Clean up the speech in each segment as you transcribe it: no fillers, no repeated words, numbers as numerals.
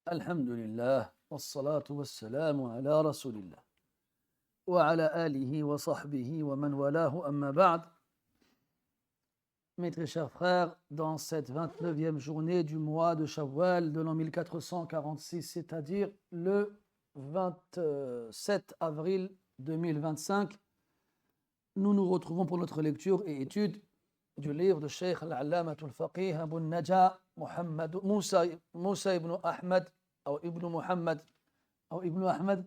الحمد لله والصلاة والسلام على رسول الله وعلى آله وصحبه ومن والاه أما بعد. Mes très chers frères, dans cette 29e journée du mois de Shawwal de l'an 1446, c'est-à-dire le 27 avril 2025, nous nous retrouvons pour notre lecture et étude du livre de Cheikh al-Allamatul Faqih Abu Najah Muhammad Moussa ibn Ahmad ou ibn Muhammad ou ibn Ahmad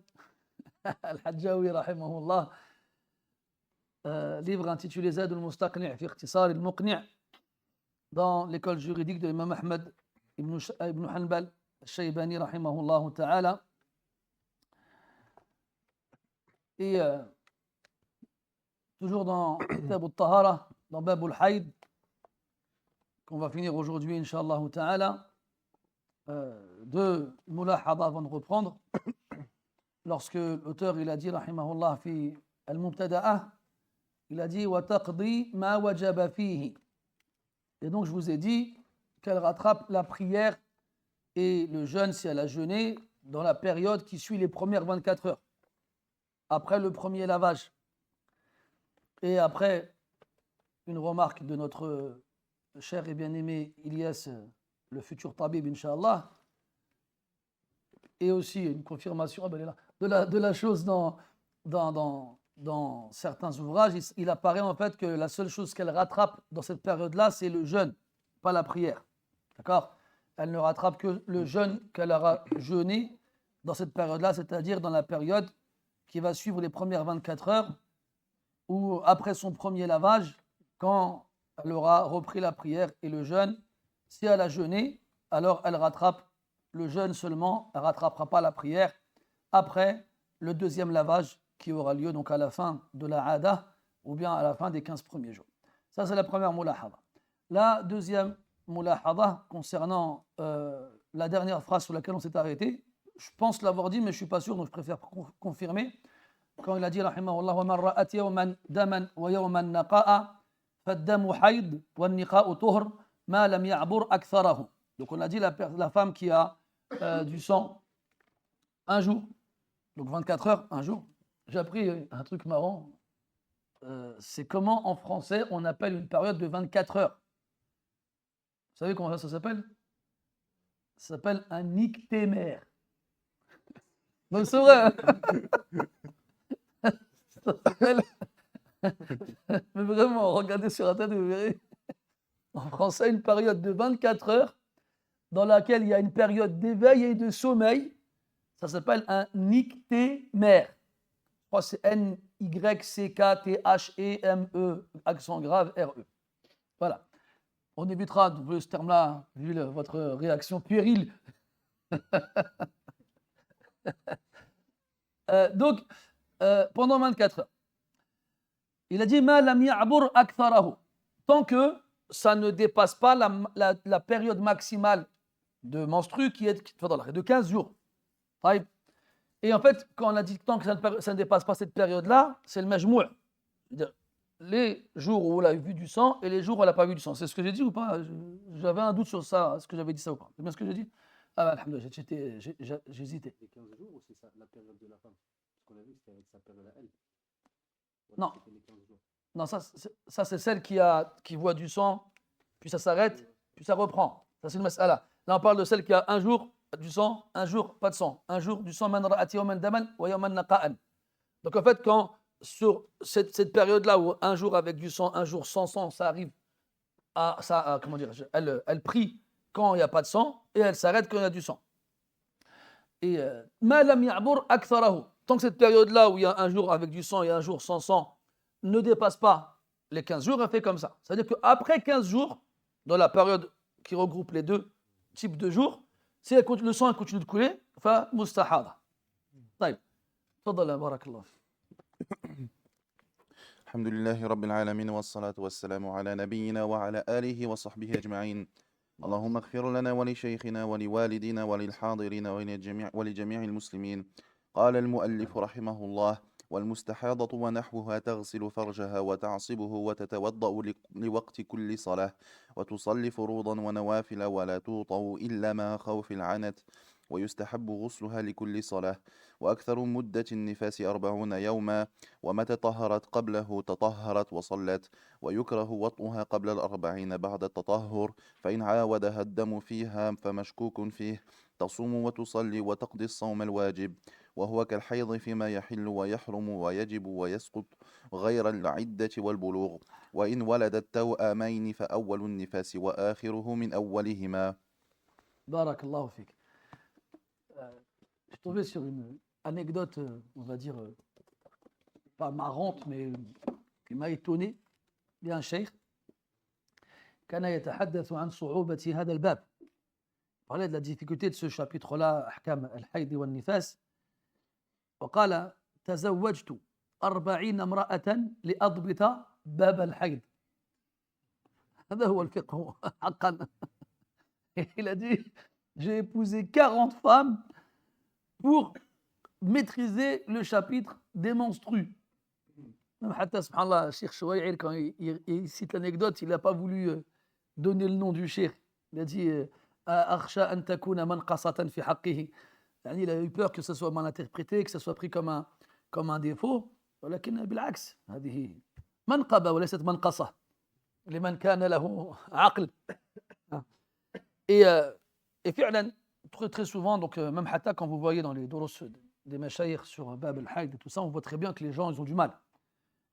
al-Hajjawi rahimahullah, livre intitulé Zad al-Mustaqni' fi ikhtisar al-Muqni' dans l'école juridique de l'imam Ahmad ibn Hanbal al-Shaybani rahimahullah ta'ala. Et toujours dans Kitab al-Tahara, dans Bab al-Hayd, qu'on va finir aujourd'hui, Inch'Allah ta'ala, deux mulahada avant de reprendre. Lorsque l'auteur il a dit, rahimahullah, fi al-Mubtada'ah, il a dit wa taqdi ma wajaba fihi. Et donc je vous ai dit qu'elle rattrape la prière et le jeûne si elle a jeûné dans la période qui suit les premières 24 heures, après le premier lavage. Et après une remarque de notre cher et bien-aimé Ilyas, le futur tabib, Inch'Allah, et aussi une confirmation de la chose dans certains ouvrages, il apparaît en fait que la seule chose qu'elle rattrape dans cette période-là, c'est le jeûne, pas la prière. D'accord ? Elle ne rattrape que le jeûne qu'elle aura jeûné dans cette période-là, c'est-à-dire dans la période qui va suivre les premières 24 heures, ou après son premier lavage, quand elle aura repris la prière et le jeûne. Si elle a jeûné, alors elle rattrape le jeûne seulement, elle ne rattrapera pas la prière après le deuxième lavage qui aura lieu donc à la fin de la Ada ou bien à la fin des 15 premiers jours. Ça, c'est la première mulahada. La deuxième mulahada concernant la dernière phrase sur laquelle on s'est arrêté, je pense l'avoir dit, mais je ne suis pas sûr, donc je préfère confirmer. Quand il a dit, rahimahullah, wa man ra'at yawman daman wa yawman naqa'a faddamu hayd wa niqa'u tuhr ma lam ya'bur aktharahu. Donc on a dit la femme qui a du sang un jour, donc 24 heures, un jour. J'ai appris un truc marrant, c'est comment en français on appelle une période de 24 heures. Vous savez comment ça s'appelle ? Ça s'appelle un ictémère. Donc c'est vrai. Ça s'appelle... Mais vraiment, regardez sur la tête et vous verrez. En français, une période de 24 heures dans laquelle il y a une période d'éveil et de sommeil, ça s'appelle un ictémère. Je crois que c'est N-Y-C-K-T-H-E-M-E, accent grave, R-E. Voilà. On évitera de ce terme-là, vu votre réaction puérile. Donc, pendant 24 heures, il a dit « Ma lam ya'bur aktharahu » tant que ça ne dépasse pas la période maximale de menstru qui est de 15 jours. Et en fait, quand on a dit tant que ça ne dépasse pas cette période-là, c'est le majmou'. C'est-à-dire les jours où elle a vu du sang et les jours où elle n'a pas vu du sang. C'est ce que j'ai dit ou pas ? J'avais un doute sur ça, est-ce que j'avais dit ça ou pas ? C'est bien ce que j'ai dit ? Ah bah, alhamdoulilah, j'hésitais. Les 15 jours ou c'est ça, la période de la femme ? Parce qu'on a vu que c'était avec sa période à elle. Non. Non, ça c'est celle qui voit du sang, puis ça s'arrête, puis ça reprend. Ça c'est une mas'ala. Là on parle de celle qui a un jour du sang, un jour pas de sang. Un jour du sang, man ra'ati yawman daman wa yawman naqa'an. Donc en fait, quand sur cette période-là où un jour avec du sang, un jour sans sang, ça arrive comment dire, elle prie quand il n'y a pas de sang et elle s'arrête quand il y a du sang. Et ma lam ya'bur aktharahu. Tant que cette période-là où il y a un jour avec du sang et un jour sans sang ne dépasse pas les 15 jours, elle fait comme ça. C'est-à-dire qu'après 15 jours, dans la période qui regroupe les deux types de jours, si le sang continue de couler, fa mustahada. طيب تفضل بارك الله فيك. الحمد لله رب العالمين والصلاة والسلام على نبينا وعلى آله وصحبه أجمعين. اللهم اغفر لنا ولشيخنا ولوالدينا وللحاضرين ولجميع المسلمين. قال المؤلف رحمه الله: والمستحاضة ونحوها تغسل فرجها وتعصبه وتتوضأ لوقت كل صلاة وتصلي فروضا ونوافل ولا توطأ إلا مع خوف العنت ويستحب غسلها لكل صلاة. وأكثر مدة النفاس 40 يوما، ومتى طهرت قبله تطهرت وصلت. ويكره وطئها قبل 40 بعد التطهر، فإن عاودها الدم فيها فمشكوك فيه، تصوم وتصلي وتقضي الصوم الواجب، وهو كالحيض فيما يحل ويحرم ويجب ويسقط غير العدة والبلوغ. وإن ولدت توأمين فأول النفاس وآخره من أولهما. Barakallahu fik. Je suis tombé sur une anecdote, on va dire, pas marrante, mais qui m'a étonné. Il y a un cheikh, كان يتحدث عن صعوبة هذا الباب. Il parlait de la difficulté de ce chapitre-là, أحكام الحيض والنفاس. وقال: تزوجت 40 امرأة لأضبط باب الحيض. هذا هو الفقه حقا. Il a dit: j'ai épousé 40 femmes pour maîtriser le chapitre des menstrues. Même حتى سبحان الله الشيخ شويعر quand il cite l'anecdote, il n'a pas voulu donner le nom du cheikh. Il a dit أخشى أن تكون منقصة في حقه. يعني il a eu peur que ça soit mal interprété, que ça soit pris comme un défaut. ولكن بالعكس هذه منقبة وليست منقصة لمن كان له عقل. Et فعلا très souvent, donc même حتى quand vous voyez dans les doros des mashayikh sur Bab al-Hayd et tout ça, on voit très bien que les gens ils ont du mal.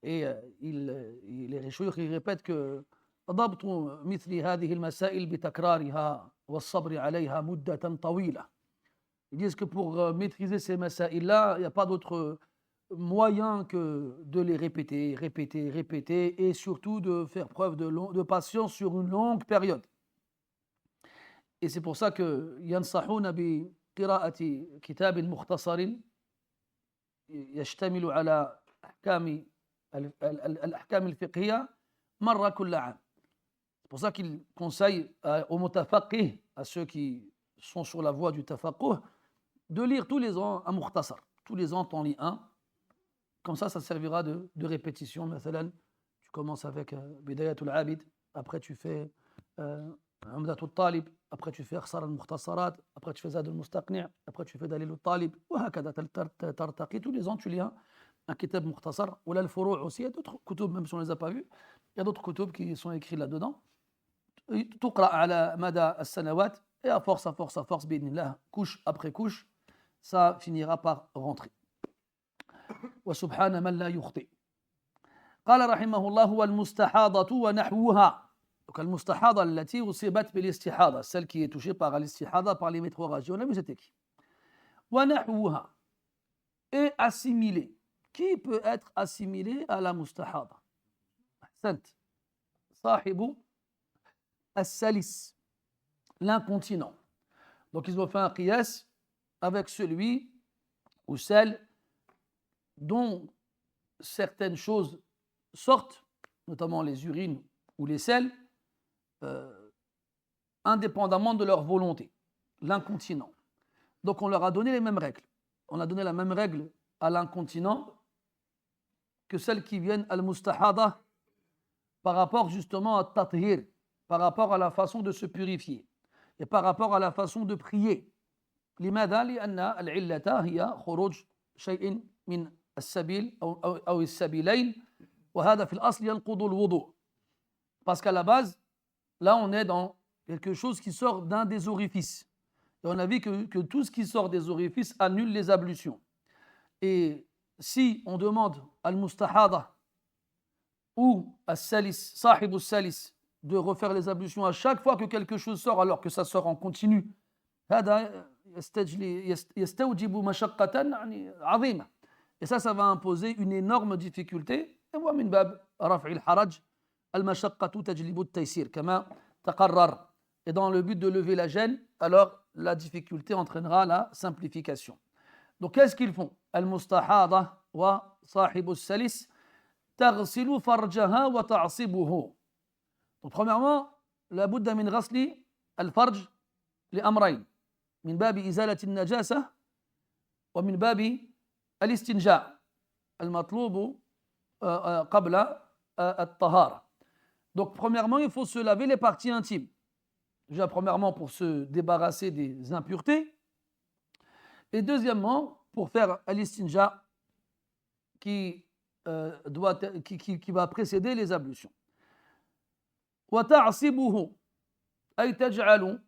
Et les shuyukh ils répètent que ضبط مثل هذه المسائل بتكرارها والصبر عليها مدة طويلة. Ils disent que pour maîtriser ces masaïl-là, il n'y a pas d'autre moyen que de les répéter, répéter, répéter, et surtout de faire preuve de patience sur une longue période. Et c'est pour ça que ينصحون بقراءة كتاب مختصر يشتمل على الأحكام الفقهية مرة كل عام. C'est pour ça qu'ils conseillent aux mutafaqih, à ceux qui sont sur la voie du tafaqquh, de lire tous les ans un mukhtasar. Tous les ans, tu en lis un. Comme ça servira de répétition. Mathalan, tu commences avec Bidayatul Abid, après tu fais Umdatul Talib, après tu fais Akhsar al-Mukhtasarat, après tu fais Zad al-Mustaqni', après tu fais Dalil al-Talib, وهكذا tartaqi. Tous les ans, tu lis un kitab mukhtasar. Ou là, le furu' aussi, il y a d'autres kutub, même si on ne les a pas vus, il y a d'autres kutub qui sont écrits là-dedans. تقرأ على مدى السنوات, et à force, بإذن couche après couche, ça finira par rentrer. وسبحان من لا يخطئ. قال رحمه الله: والمستحاضة ونحوها. Donc المستحاضة التي أصيبت بالاستحاضة, celle qui est touchée par الاستحاضة, par les métrorragies. On a vu c'était qui. ونحوها, et assimilé. Qui peut être assimilé à la mustahada? أحسنت. صاحب السلس, l'incontinent. Donc ils ont fait un qiyas avec celui ou celle dont certaines choses sortent, notamment les urines ou les selles, indépendamment de leur volonté, l'incontinent. Donc on leur a donné les mêmes règles. On a donné la même règle à l'incontinent que celles qui viennent al-mustahada par rapport justement à tathir, par rapport à la façon de se purifier et par rapport à la façon de prier. لماذا؟ لأن العلة هي خروج شيء من السبيل أو السبيلين, وهذا في الأصل ينقض الوضوء. Parce qu'à la base, là on est dans quelque chose qui sort d'un des orifices. Et on a vu que tout ce qui sort des orifices annule les ablutions. Et si on demande al-mustahada ou al-salis, sahib al-salis, de refaire les ablutions à chaque fois que quelque chose sort alors que ça sort en continu, هذا يستوجب مشقة عظيمة. Et ça va imposer une énorme difficulté. Et moi, من باب رفع الحرج المشقة تجلب التيسير كما تقرر. Et dans le but de lever la gêne, alors la difficulté entraînera la simplification. Donc qu'est-ce qu'ils font? المستحاضة وصاحب السلس تغسل فرجها وتعصبه. Donc premièrement, لابد من غسل الفرج لأمرين, من باب إزالة النجاسة ومن باب الاستنجاء المطلوب قبل الطهارة. Donc premièrement, il faut se laver les parties intimes. Déjà premièrement pour se débarrasser des impuretés, Et deuxièmement, pour faire l'istinja qui va précéder les ablutions. وتعصبه أي تجعل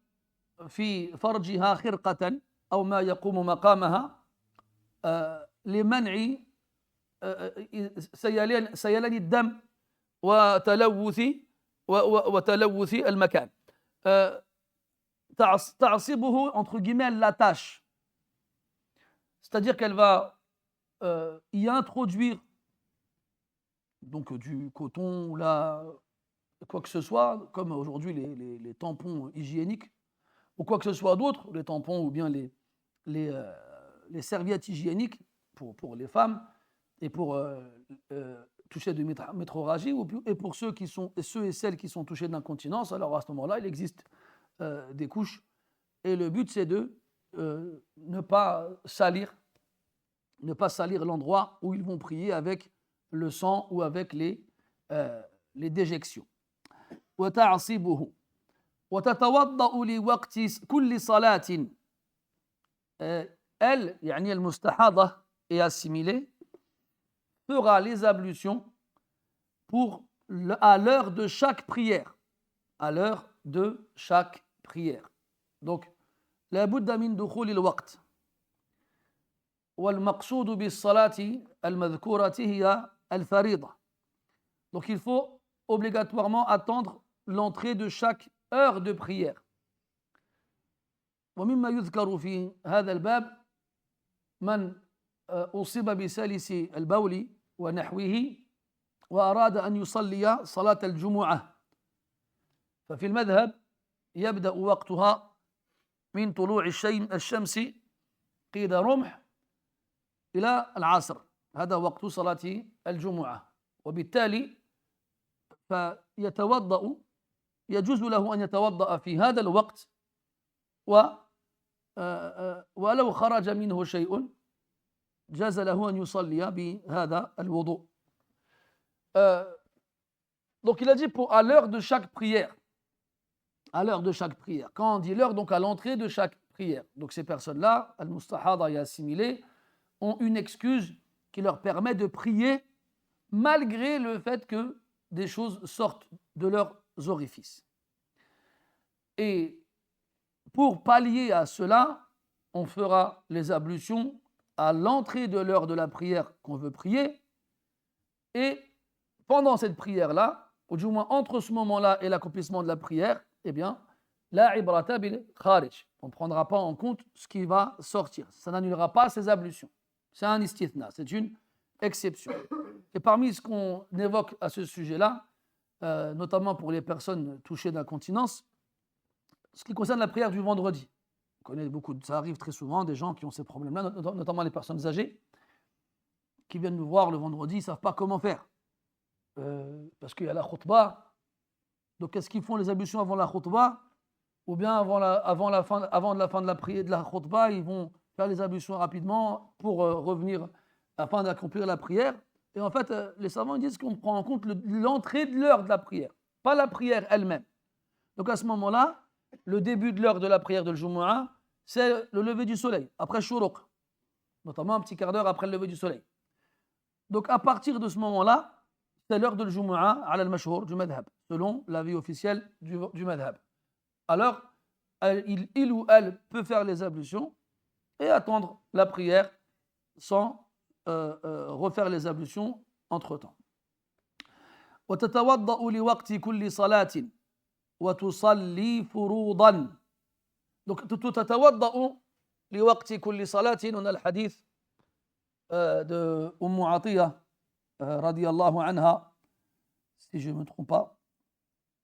في فرجها خرقة أو ما يقوم مقامها لمنع سيلان الدم وتلوث المكان. تعصبه, entre guillemets, elle l'attache. C'est-à-dire qu'elle va y introduire donc du coton ou quoi que ce soit, comme aujourd'hui les tampons hygiéniques, ou quoi que ce soit d'autre, les tampons ou bien les serviettes hygiéniques pour les femmes et pour toucher de métrorragie, et pour ceux et celles qui sont touchés d'incontinence. Alors à ce moment-là, il existe des couches, et le but c'est de ne pas salir l'endroit où ils vont prier avec le sang ou avec les déjections. وتعصبه وتتوضأ لوقت كل صلاة. Elle, يعني المستحاضة et assimilée, fera les ablutions à l'heure de chaque prière. À l'heure de chaque prière. Donc, لا بد من دخول الوقت. والمقصود بالصلاة المذكورة هي الفريضة. Donc, il faut obligatoirement attendre l'entrée de chaque heure de prière. ومما يذكر في هذا الباب من أصيب بسلس البول ونحوه وأراد أن يصلي صلاة الجمعة، ففي المذهب يبدأ وقتها من طلوع الشمس قيد رمح إلى العصر. هذا وقت صلاة الجمعة، وبالتالي يجوز له أن يتوضأ في هذا الوقت، ولو خرج منه شيء جاز له أن يصلي بهذا الوضوء. Donc il a dit à l'heure de chaque prière. À l'heure de chaque prière. Quand on dit l'heure, donc à l'entrée de chaque prière. Donc ces personnes-là, al-mustahada et assimilées, ont une excuse qui leur permet de prier malgré le fait que des choses sortent de leurs orifices. Et pour pallier à cela, on fera les ablutions à l'entrée de l'heure de la prière qu'on veut prier, et pendant cette prière-là, ou du moins entre ce moment-là et l'accomplissement de la prière, eh bien, la ibrata bil kharij. On ne prendra pas en compte ce qui va sortir. Ça n'annulera pas ces ablutions. C'est un istithna, c'est une exception. Et parmi ce qu'on évoque à ce sujet-là, notamment pour les personnes touchées d'incontinence, ce qui concerne la prière du vendredi. On connaît ça arrive très souvent, des gens qui ont ces problèmes-là, notamment les personnes âgées, qui viennent nous voir le vendredi, ils ne savent pas comment faire. Parce qu'il y a la khutbah. Donc est-ce qu'ils font les ablutions avant la khutbah, ou bien avant la fin de la prière de la khutbah, ils vont faire les ablutions rapidement pour revenir afin d'accomplir la prière. Et en fait, les savants disent qu'on prend en compte l'entrée de l'heure de la prière, pas la prière elle-même. Donc à ce moment-là, le début de l'heure de la prière de l'Jumu'ah, c'est le lever du soleil, après Shuruq, notamment un petit quart d'heure après le lever du soleil. Donc à partir de ce moment-là, c'est l'heure de l'Jumu'ah ala al-mashhur du madhab, selon l'avis officiel du madhab. Alors, il ou elle peut faire les ablutions et attendre la prière sans refaire les ablutions entre-temps. وتتوضأ لوقت كل صلاة وتصلي فروضا. Donc تتوضأ لوقت كل صلاة. On a le hadith de Atiyah radiyallahu anha, si je ne me trompe pas,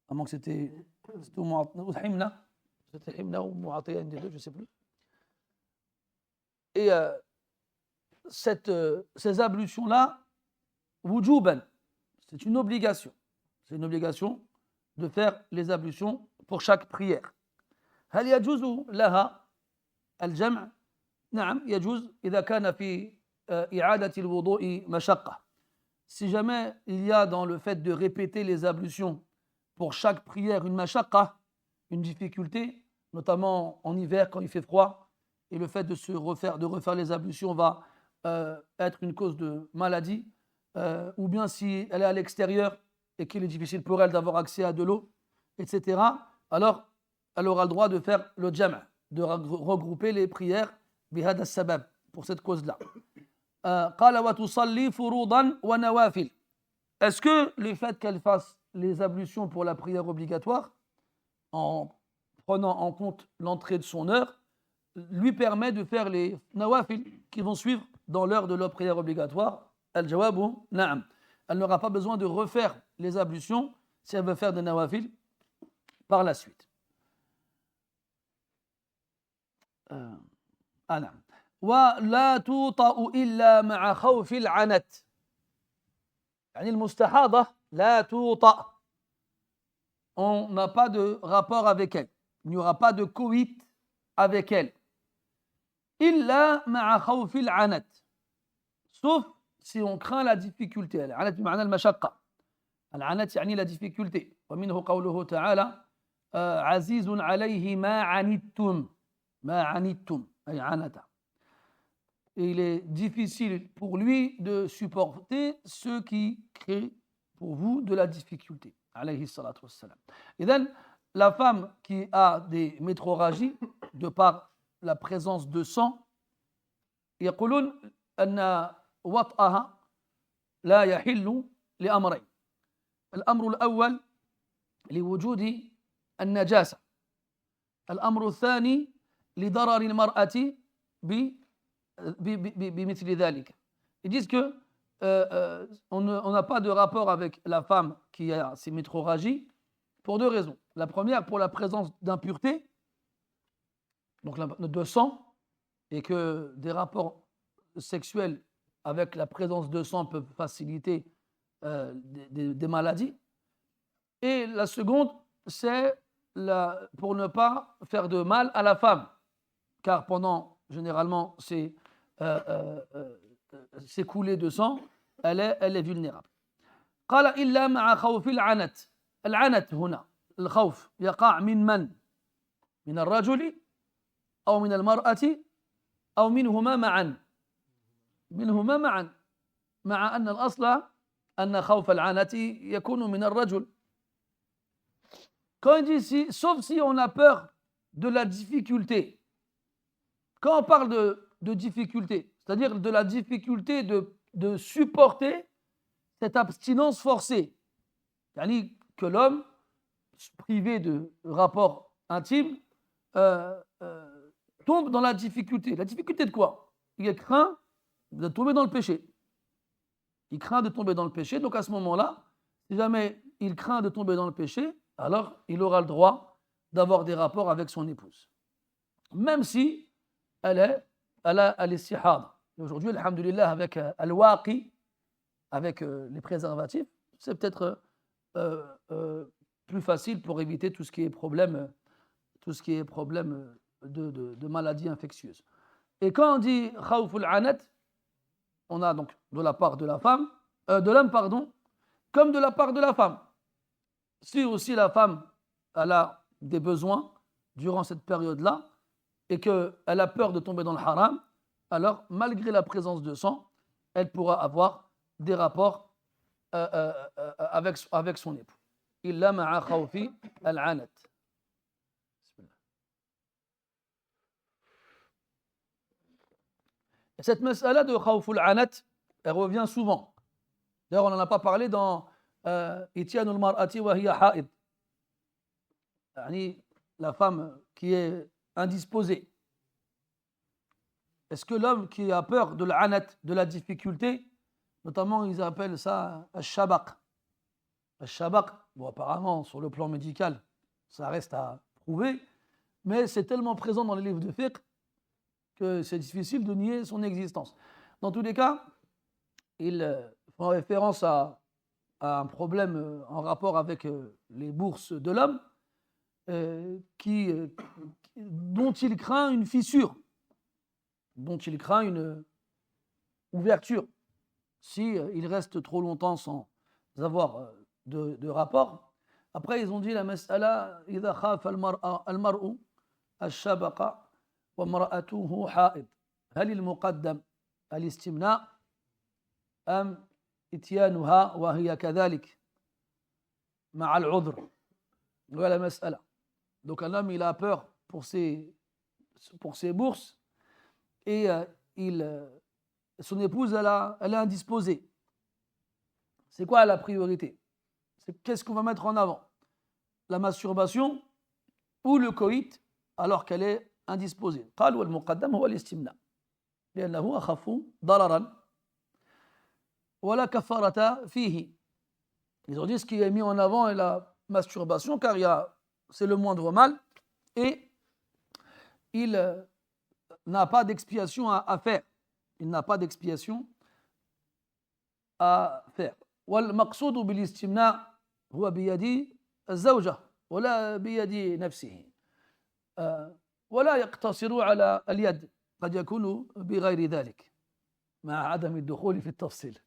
à moins que c'était Himna, c'était Himna ou Atiyah, une des deux, je ne sais plus. Et ces ablutions-là, wujuban, c'est une obligation. C'est une obligation de faire les ablutions pour chaque prière. هل يجوز لها الجمع؟ نعم يجوز إذا كان في إعادة الوضوء مشقة. Si jamais il y a dans le fait de répéter les ablutions pour chaque prière une mashaqqa, une difficulté, notamment en hiver quand il fait froid et le fait de refaire les ablutions va être une cause de maladie, ou bien si elle est à l'extérieur et qu'il est difficile pour elle d'avoir accès à de l'eau, etc., alors elle aura le droit de faire le jam', de regrouper les prières bihad as-sabab, pour cette cause-là. قال وتصلي فروضا ونوافل. Est-ce que le fait qu'elle fasse les ablutions pour la prière obligatoire, en prenant en compte l'entrée de son heure, lui permet de faire les nawafil qui vont suivre dans l'heure de la prière obligatoire? Al-jawabu na'am. Elle n'aura pas besoin de refaire les ablutions si elle veut faire des nawafil par la suite. نعم. ولا توطأ إلا مع خوف العنت. يعني المستحاضة لا توطأ. On n'a pas de rapport avec elle. Il n'y aura pas de coït avec elle. إلا مع خوف العنت. Sauf si on craint la difficulté. العنت بمعنى المشقة. العنت يعني la difficulté. ومنه قوله تعالى عزيز عليه ما عنتم. ما عنتم أي عنت. Il est difficile pour lui de supporter ce qui crée pour vous de la difficulté. Alayhi salatu wassalam. Et donc, la femme qui a des métrorragies, de par la présence de sang, يقولون أن وطئها لا يحل لأمرين. الأمر الأول لوجود النجاسة. الأمر الثاني لضرر المرأة بمثل ذلك. Ils disent que on n'a pas de rapport avec la femme qui a ces métrorragies pour deux raisons. La première, pour la présence d'impureté, donc de sang, et que des rapports sexuels avec la présence de sang peuvent faciliter des maladies. Et la seconde, c'est pour ne pas faire de mal à la femme, car pendant généralement ces coulées de sang, elle est vulnérable. قال إلا مع خوف العنت. العنت هنا الخوف يقع من الرجل أو من المرأة أو منهما معا. منهما معا، مع أن الأصل أن خوف العنت يكون من الرجل. Quand il dit ici, sauf si on a peur de la difficulté. Quand on parle de difficulté, c'est-à-dire de la difficulté de supporter cette abstinence forcée, c'est-à-dire que l'homme, privé de rapports intimes, tombe dans la difficulté. La difficulté de quoi? Il craint de tomber dans le péché. Il craint de tomber dans le péché, donc à ce moment-là, si jamais il craint de tomber dans le péché, alors il aura le droit d'avoir des rapports avec son épouse. Même si elle est istihad. Aujourd'hui, alhamdulillah, avec al-waqi, avec les préservatifs, c'est peut-être plus facile pour éviter tout ce qui est problème de maladies infectieuses. Et quand on dit khawful anat, on a donc de la part de l'homme, pardon, comme de la part de la femme. Si aussi la femme elle a des besoins durant cette période-là et qu'elle a peur de tomber dans le haram, alors malgré la présence de sang, elle pourra avoir des rapports avec son époux. Illa ma'a khawfi al-anat. Cette mas'ala de khawful anat, elle revient souvent. D'ailleurs, on n'en a pas parlé dans Ityanul mar'ati wa hiya ha'id. La femme qui est indisposée. Est-ce que l'homme qui a peur de l'anat, de la difficulté, notamment ils appellent ça al-shabaq. Al-shabaq, bon apparemment sur le plan médical, ça reste à prouver, mais c'est tellement présent dans les livres de fiqh que c'est difficile de nier son existence. Dans tous les cas, ils font référence à un problème en rapport avec les bourses de l'homme, dont il craint une fissure, dont il craint une ouverture. Si il reste trop longtemps sans avoir de rapport. Après, ils ont dit la mas'ala, إذا خاف المرء الشبق وامرأته حائض هل المقدم الاستمناء أم إتيانها وهي كذلك مع العذر. Voilà la mas'ala. Donc un homme il a peur pour ses bourses et son épouse elle est indisposée. C'est quoi la priorité? Qu'est-ce qu'on va mettre en avant? La masturbation ou le coït alors qu'elle est indisposée. قال والمقدم هو الاستمناء لأنه أخف ضررا ولا كفارة فيه. Ils ont dit ce qui est mis en avant est la masturbation car c'est le moindre mal et il n'a pas d'expiation à faire. Il n'a pas d'expiation à faire. والمقصود بالاستمناء هو بيد الزوجة ولا بيد نفسه ولا يقتصر على اليد قد يكون بغير ذلك مع عدم الدخول في التفصيل.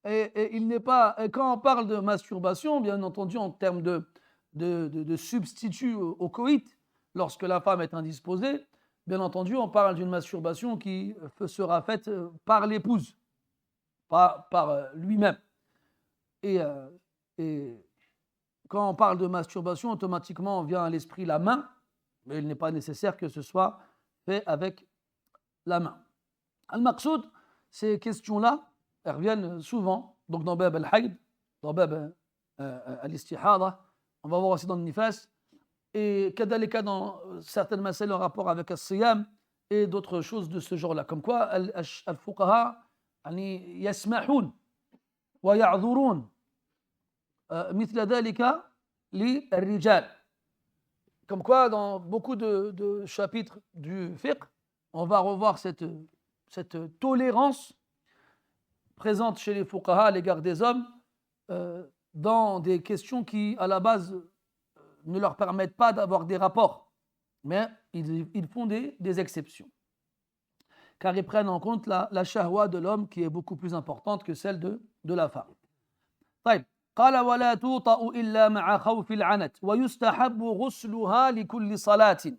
Et il n'est pas, quand on parle de masturbation, bien entendu en termes de substitut au coït, lorsque la femme est indisposée, bien entendu on parle d'une masturbation qui sera faite par l'épouse, pas par lui-même. Et quand on parle de masturbation, automatiquement on vient à l'esprit la main, mais il n'est pas nécessaire que ce soit fait avec la main. Al-Maqsoud, ces questions-là, elles reviennent souvent, donc dans Bab al-Hayd, dans Bab al-Istihada, on va voir aussi dans le Nifas, et kadalika dans certaines mas'ales en rapport avec al-Siyam et d'autres choses de ce genre-là. Comme quoi, al-Fuqaha yasmahun wa ya'dhurun مثل ذلك للرجال. Comme quoi, dans beaucoup de chapitres du fiqh, on va revoir cette tolérance présente chez les fuqaha à l'égard des hommes dans des questions qui, à la base, ne leur permettent pas d'avoir des rapports. Mais ils font des exceptions. Car ils prennent en compte la shahwa de l'homme qui est beaucoup plus importante que celle de la femme. طيب. قال ولا توطأ إلا مع خوف العنت ويستحب غسلها لكل صلاة.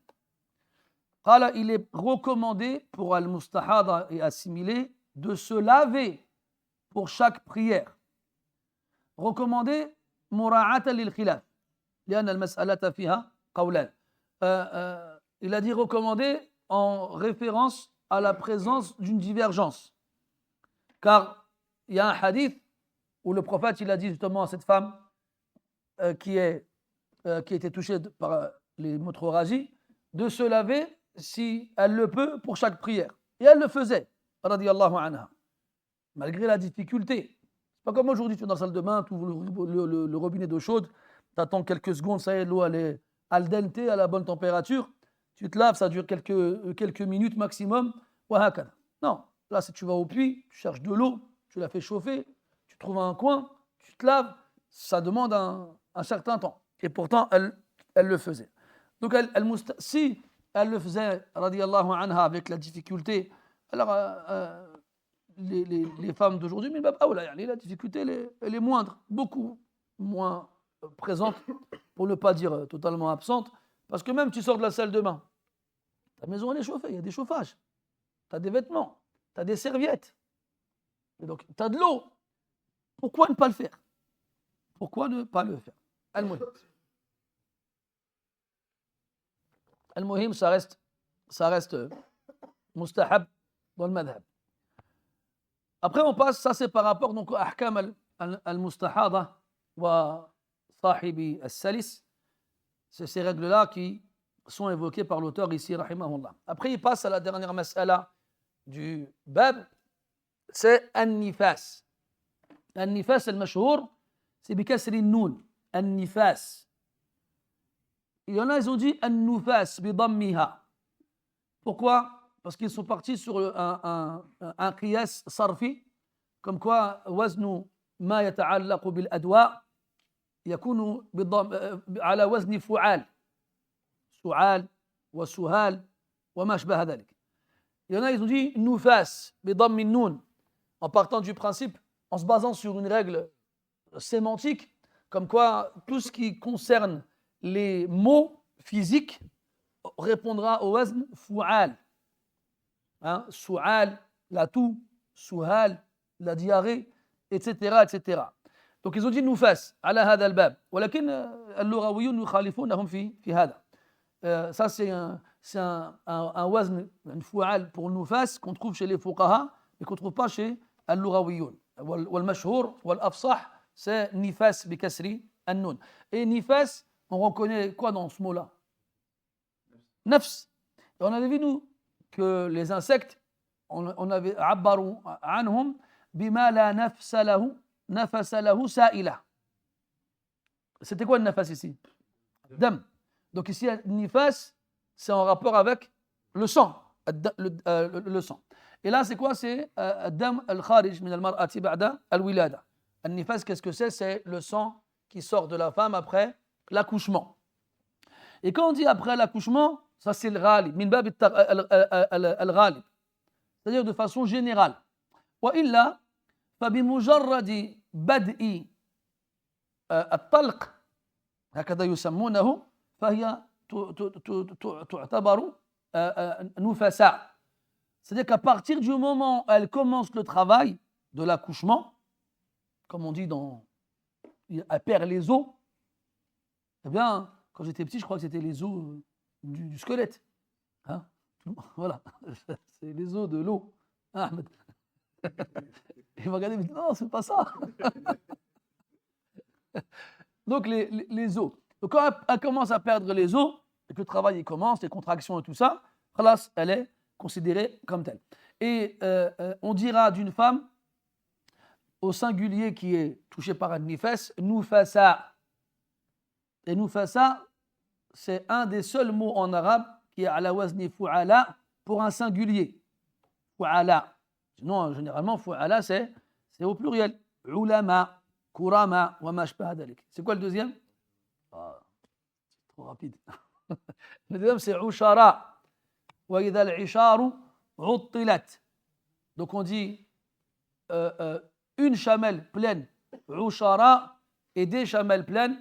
قال il est recommandé pour al-mustahada et assimilé de se laver pour chaque prière. Recommandé مراعاة للخلاف لأن المسألة فيها قولان. Il a dit recommandé en référence à la présence d'une divergence. Car il y a un hadith où le prophète il a dit justement à cette femme qui était touchée par l'hémorragie de se laver si elle le peut pour chaque prière. Et elle le faisait, radiyallahu anha, malgré la difficulté. C'est pas comme aujourd'hui, tu es dans la salle de bain, tu ouvres le robinet d'eau chaude, tu attends quelques secondes, ça y est, l'eau elle est al dente, à la bonne température, tu te laves, ça dure quelques minutes maximum. Non, là si tu vas au puits, tu cherches de l'eau, tu la fais chauffer, tu trouves un coin, tu te laves, ça demande un certain temps. Et pourtant, elle le faisait. Donc, si elle le faisait, radiyallahu anha, avec la difficulté, alors les femmes d'aujourd'hui, mais la difficulté, elle est moindre, beaucoup moins présente, pour ne pas dire totalement absente, parce que même tu sors de la salle de bain, ta maison elle est chauffée, il y a des chauffages, tu as des vêtements, tu as des serviettes, et donc tu as de l'eau. Pourquoi ne pas le faire? Pourquoi ne pas le faire? Al-Muhim, ça reste mustahab dans le madhab. Après, on passe, ça c'est par rapport donc, à ahkam al-mustahada wa sahibi al-salis. C'est ces règles-là qui sont évoquées par l'auteur ici, rahimahullah. Après, il passe à la dernière mas'ala du bab, c'est an-nifas. النفاس المشهور c'est بكسر النون النفاس. Il y en a, ils ont dit النفاس بضمها. Pourquoi? Parce qu'ils sont partis sur un قياس صرفي comme quoi وزن ما يتعلق بالأدواء يكون على وزن فعال سعال وسهال وما أشبه ذلك. Il y en a, ils ont dit نفاس بضم النون en partant du principe, en se basant sur une règle sémantique, comme quoi tout ce qui concerne les mots physiques répondra au wazn fu'al. Hein, su'al, la toux, suhal, la diarrhée, etc., etc. Donc ils ont dit nufas ala hada al-bab. ولكن اللغويون يخالفونهم في هذا. Ça c'est un wazn, un fu'al pour nufas qu'on trouve chez les fuqaha mais qu'on ne trouve pas chez al-lughawiyoun. والمشهور والافصح c'est nifas bikasri an-nun. Et nifas, on reconnaît quoi dans ce mot-là? Nafs. Et on avait vu nous que les insectes, on avait abbaru anhum bima la nafsa lahu sa'ila. C'était quoi le nafas ici? Dam. Donc ici, nifas, c'est en rapport avec le sang. Le sang. Et là, c'est quoi? C'est dam al-kharij min al-mar'ati ba'da al-wilada. Al-nifas, qu'est-ce que c'est? C'est le sang qui sort de la femme après l'accouchement. Et quand on dit après l'accouchement, ça c'est le ghalib, min bab al-ghalib. C'est-à-dire de façon générale. Wa illa, فبمجرد بدء الطلق هكذا يسمونه فهي تعتبر نفساء. C'est-à-dire qu'à partir du moment où elle commence le travail de l'accouchement, comme on dit elle perd les os, eh bien, quand j'étais petit, je crois que c'était les os du squelette. Hein? Voilà, c'est les os de l'eau. Hein, Ahmed. Il m'a regardé, il m'a dit non, c'est pas ça. Donc, les os. Donc, quand elle commence à perdre les os, et que le travail il commence, les contractions et tout ça, elle est considérée comme telle. Et on dira d'une femme, au singulier qui est touché par un nifas, nufasa. Et nufasa, c'est un des seuls mots en arabe qui est à la wazni fu'ala pour un singulier. Fu'ala. Sinon, généralement, fu'ala, c'est au pluriel. Ulama, kurama, wa ma shbaha dhalik. C'est quoi le deuxième? C'est trop rapide. Le deuxième, c'est ushara. Wa idha al-isharu uttilat. Donc, on dit une chamelle pleine, ushara, et des chamelles pleines,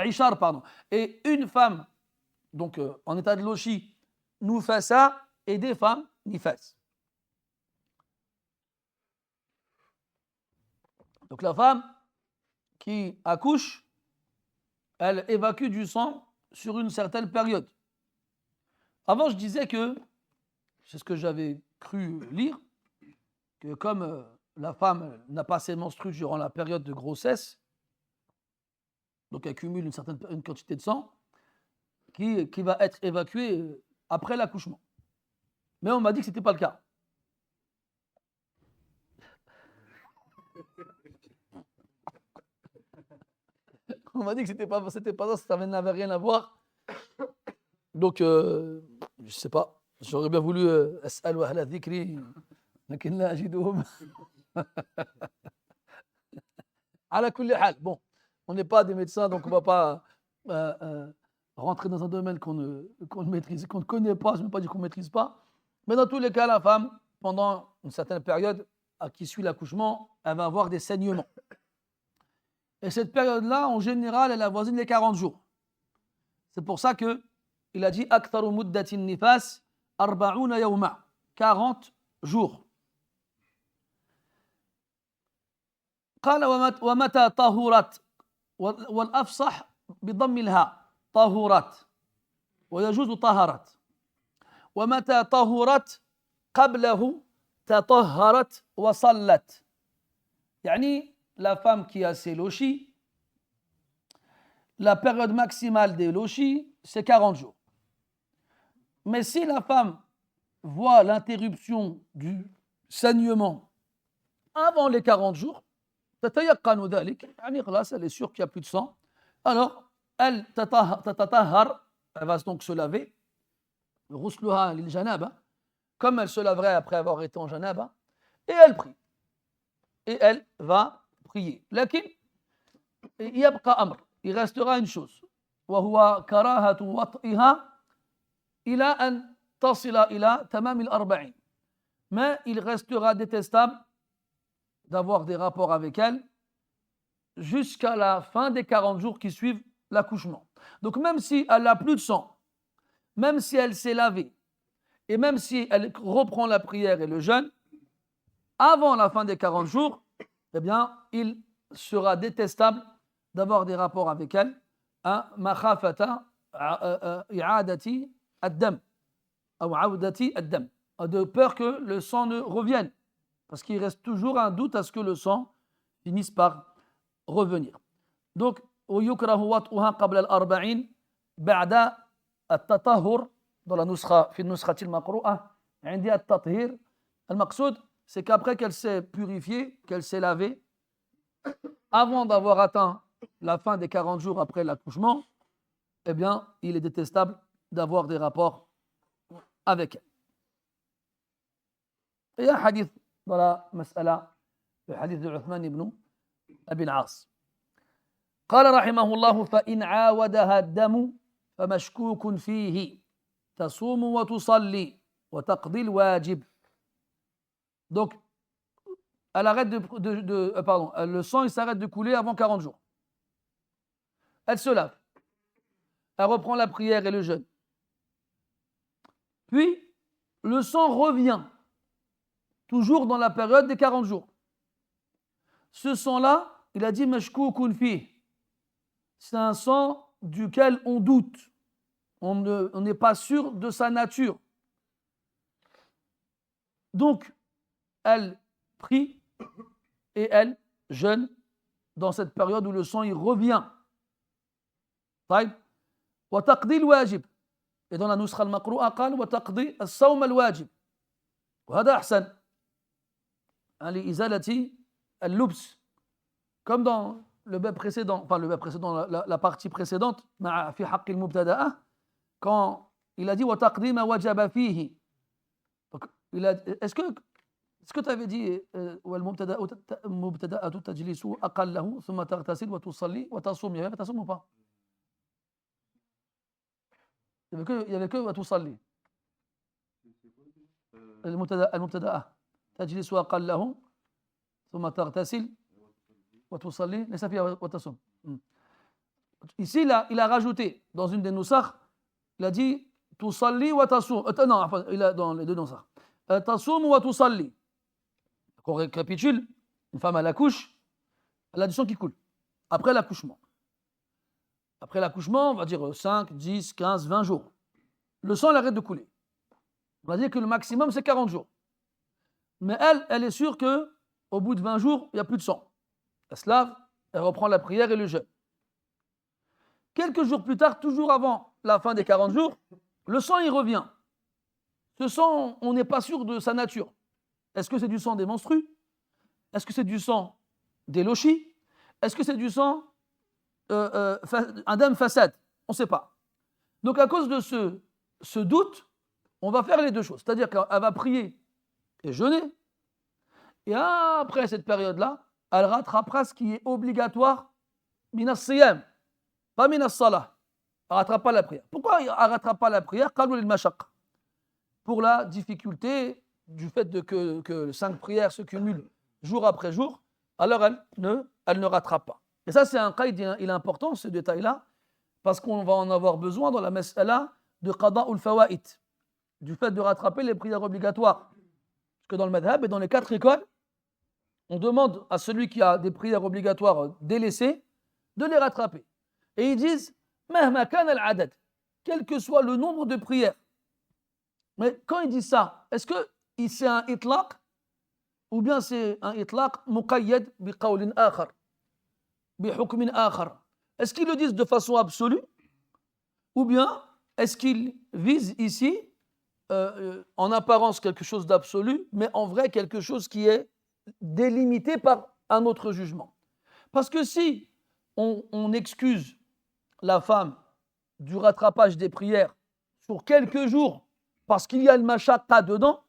ishar, pardon. Et une femme, donc en état de lochi, nufasa, et des femmes, nifas. Donc la femme qui accouche, elle évacue du sang sur une certaine période. Avant, je disais que, c'est ce que j'avais cru lire, que comme la femme n'a pas ses menstrues durant la période de grossesse, donc elle cumule une quantité de sang qui va être évacuée après l'accouchement. Mais on m'a dit que ce n'était pas le cas. On m'a dit que c'était pas ça, ça n'avait rien à voir. Donc, je ne sais pas. J'aurais bien voulu as'al wa ahla dhikri, lakin la ajiduhum. Ala kulli hal. Bon, on n'est pas des médecins, donc on ne va pas rentrer dans un domaine qu'on ne maîtrise, qu'on ne connaît pas. Je ne veux pas dire qu'on ne maîtrise pas. Mais dans tous les cas, la femme, pendant une certaine période qui suit l'accouchement, elle va avoir des saignements. Et cette période-là, en général, elle avoisine les 40 jours. C'est pour ça qu'il a dit Aktharu muddatin nifas arba'una yawma. 40 jours. قال ومتى طهرت والأفصح بضم الهاء طهرت ويجوز طهرت ومتى طهرت قبله تطهرت وصلت. يعني la femme qui a ses lochis, la période maximale des lochis, c'est 40 jours. Mais si la femme voit l'interruption du saignement avant les 40 jours, elle est sûre qu'il n'y a plus de sang, alors elle va donc se laver, comme elle se laverait après avoir été en janaba, et elle prie. Et elle va prier. Lakin, il restera une chose. وهو كراهة وطئها إلى أن تصل إلى تمام الأربعين. Mais il restera détestable d'avoir des rapports avec elle jusqu'à la fin des 40 jours qui suivent l'accouchement. Donc même si elle n'a plus de sang, même si elle s'est lavée, et même si elle reprend la prière et le jeûne, avant la fin des 40 jours, eh bien, il sera détestable d'avoir des rapports avec elle, makhafata i'adati ad-dam, ou aoudati ad-dam, de peur que le sang ne revienne, parce qu'il reste toujours un doute à ce que le sang finisse par revenir. Donc, ويكره وطئها قبل الأربعين بعد التطهر dans la نسخة في النسخة المقروءة عندي التطهير المقصود c'est qu'après qu'elle s'est purifiée, qu'elle s'est lavée, avant d'avoir atteint la fin des 40 jours après l'accouchement, eh bien, il est détestable d'avoir des rapports avec elle. Et il y a un hadith dans la mas'ala, le hadith de Uthman ibn Abi al-As. قال رحمه الله فإن عاودها الدم فمشكوك فيه تصوم وتصلي وتقضي الواجب. Donc, elle arrête le sang il s'arrête de couler avant 40 jours. Elle se lave. Elle reprend la prière et le jeûne. Puis, le sang revient, toujours dans la période des 40 jours. Ce sang-là, il a dit mashkoukun fi. C'est un sang duquel on doute. On n'est pas sûr de sa nature. Donc, elle prie et elle jeûne dans cette période où le sang il revient. وتقضي الواجب. Et dans la نسخة المقروءة قال وتقضي الصوم الواجب. وهذا أحسن. لإزالة اللبس. Comme dans le bab précédent, la partie précédente, في حق المبتدأة, quand il a dit وتقضي ما وجب فيه. Est-ce que tu avais dit والمبتدأة تجلس أقله ثم تغتسل وتصلي وتصوم, il y avait تصوم ou pas? Il n'y avait que وتصلي. المبتدأة تجلس أقله ثم تغتسل وتصلي ليس فيها وتصوم. Ici, il a rajouté dans une des nusakh, il a dit تصلي وتصوم. Non, enfin, il a dans les deux nusakh. تصوم وتصلي. On récapitule, une femme elle accouche, elle a du sang qui coule. Après l'accouchement. Après l'accouchement, on va dire 5, 10, 15, 20 jours. Le sang, il arrête de couler. On va dire que le maximum, c'est 40 jours. Mais elle est sûre qu'au bout de 20 jours, il n'y a plus de sang. Elle se lave, elle reprend la prière et le jeûne. Quelques jours plus tard, toujours avant la fin des 40 jours, le sang, il revient. Ce sang, on n'est pas sûr de sa nature. Est-ce que c'est du sang des menstrues? Est-ce que c'est du sang des lochis? Est-ce que c'est du sang un dam façade? On ne sait pas. Donc à cause de ce doute, on va faire les deux choses. C'est-à-dire qu'elle va prier et jeûner. Et après cette période-là, elle rattrapera ce qui est obligatoire minas siyam, pas minas salah. Elle ne rattrape pas la prière. Pourquoi elle ne rattrape pas la prière? Pour la difficulté du fait que 5 prières se cumulent jour après jour, alors elle ne rattrape pas. Et ça, c'est un qaïd, il est important, ce détail-là, parce qu'on va en avoir besoin dans la mas'ala de qada ou fawaït, du fait de rattraper les prières obligatoires. Parce que dans le madhab et dans les 4 écoles, on demande à celui qui a des prières obligatoires délaissées de les rattraper. Et ils disent, mahma kan al-adad, quel que soit le nombre de prières. Mais quand ils disent ça, est-ce que c'est un itlaq ou bien c'est un itlaq muqayyad bi qawlin akhar, bi hukmin akhar? Est-ce qu'ils le disent de façon absolue ou bien est-ce qu'ils visent ici en apparence quelque chose d'absolu mais en vrai quelque chose qui est délimité par un autre jugement? Parce que si on excuse la femme du rattrapage des prières sur quelques jours parce qu'il y a le mashaqqa dedans,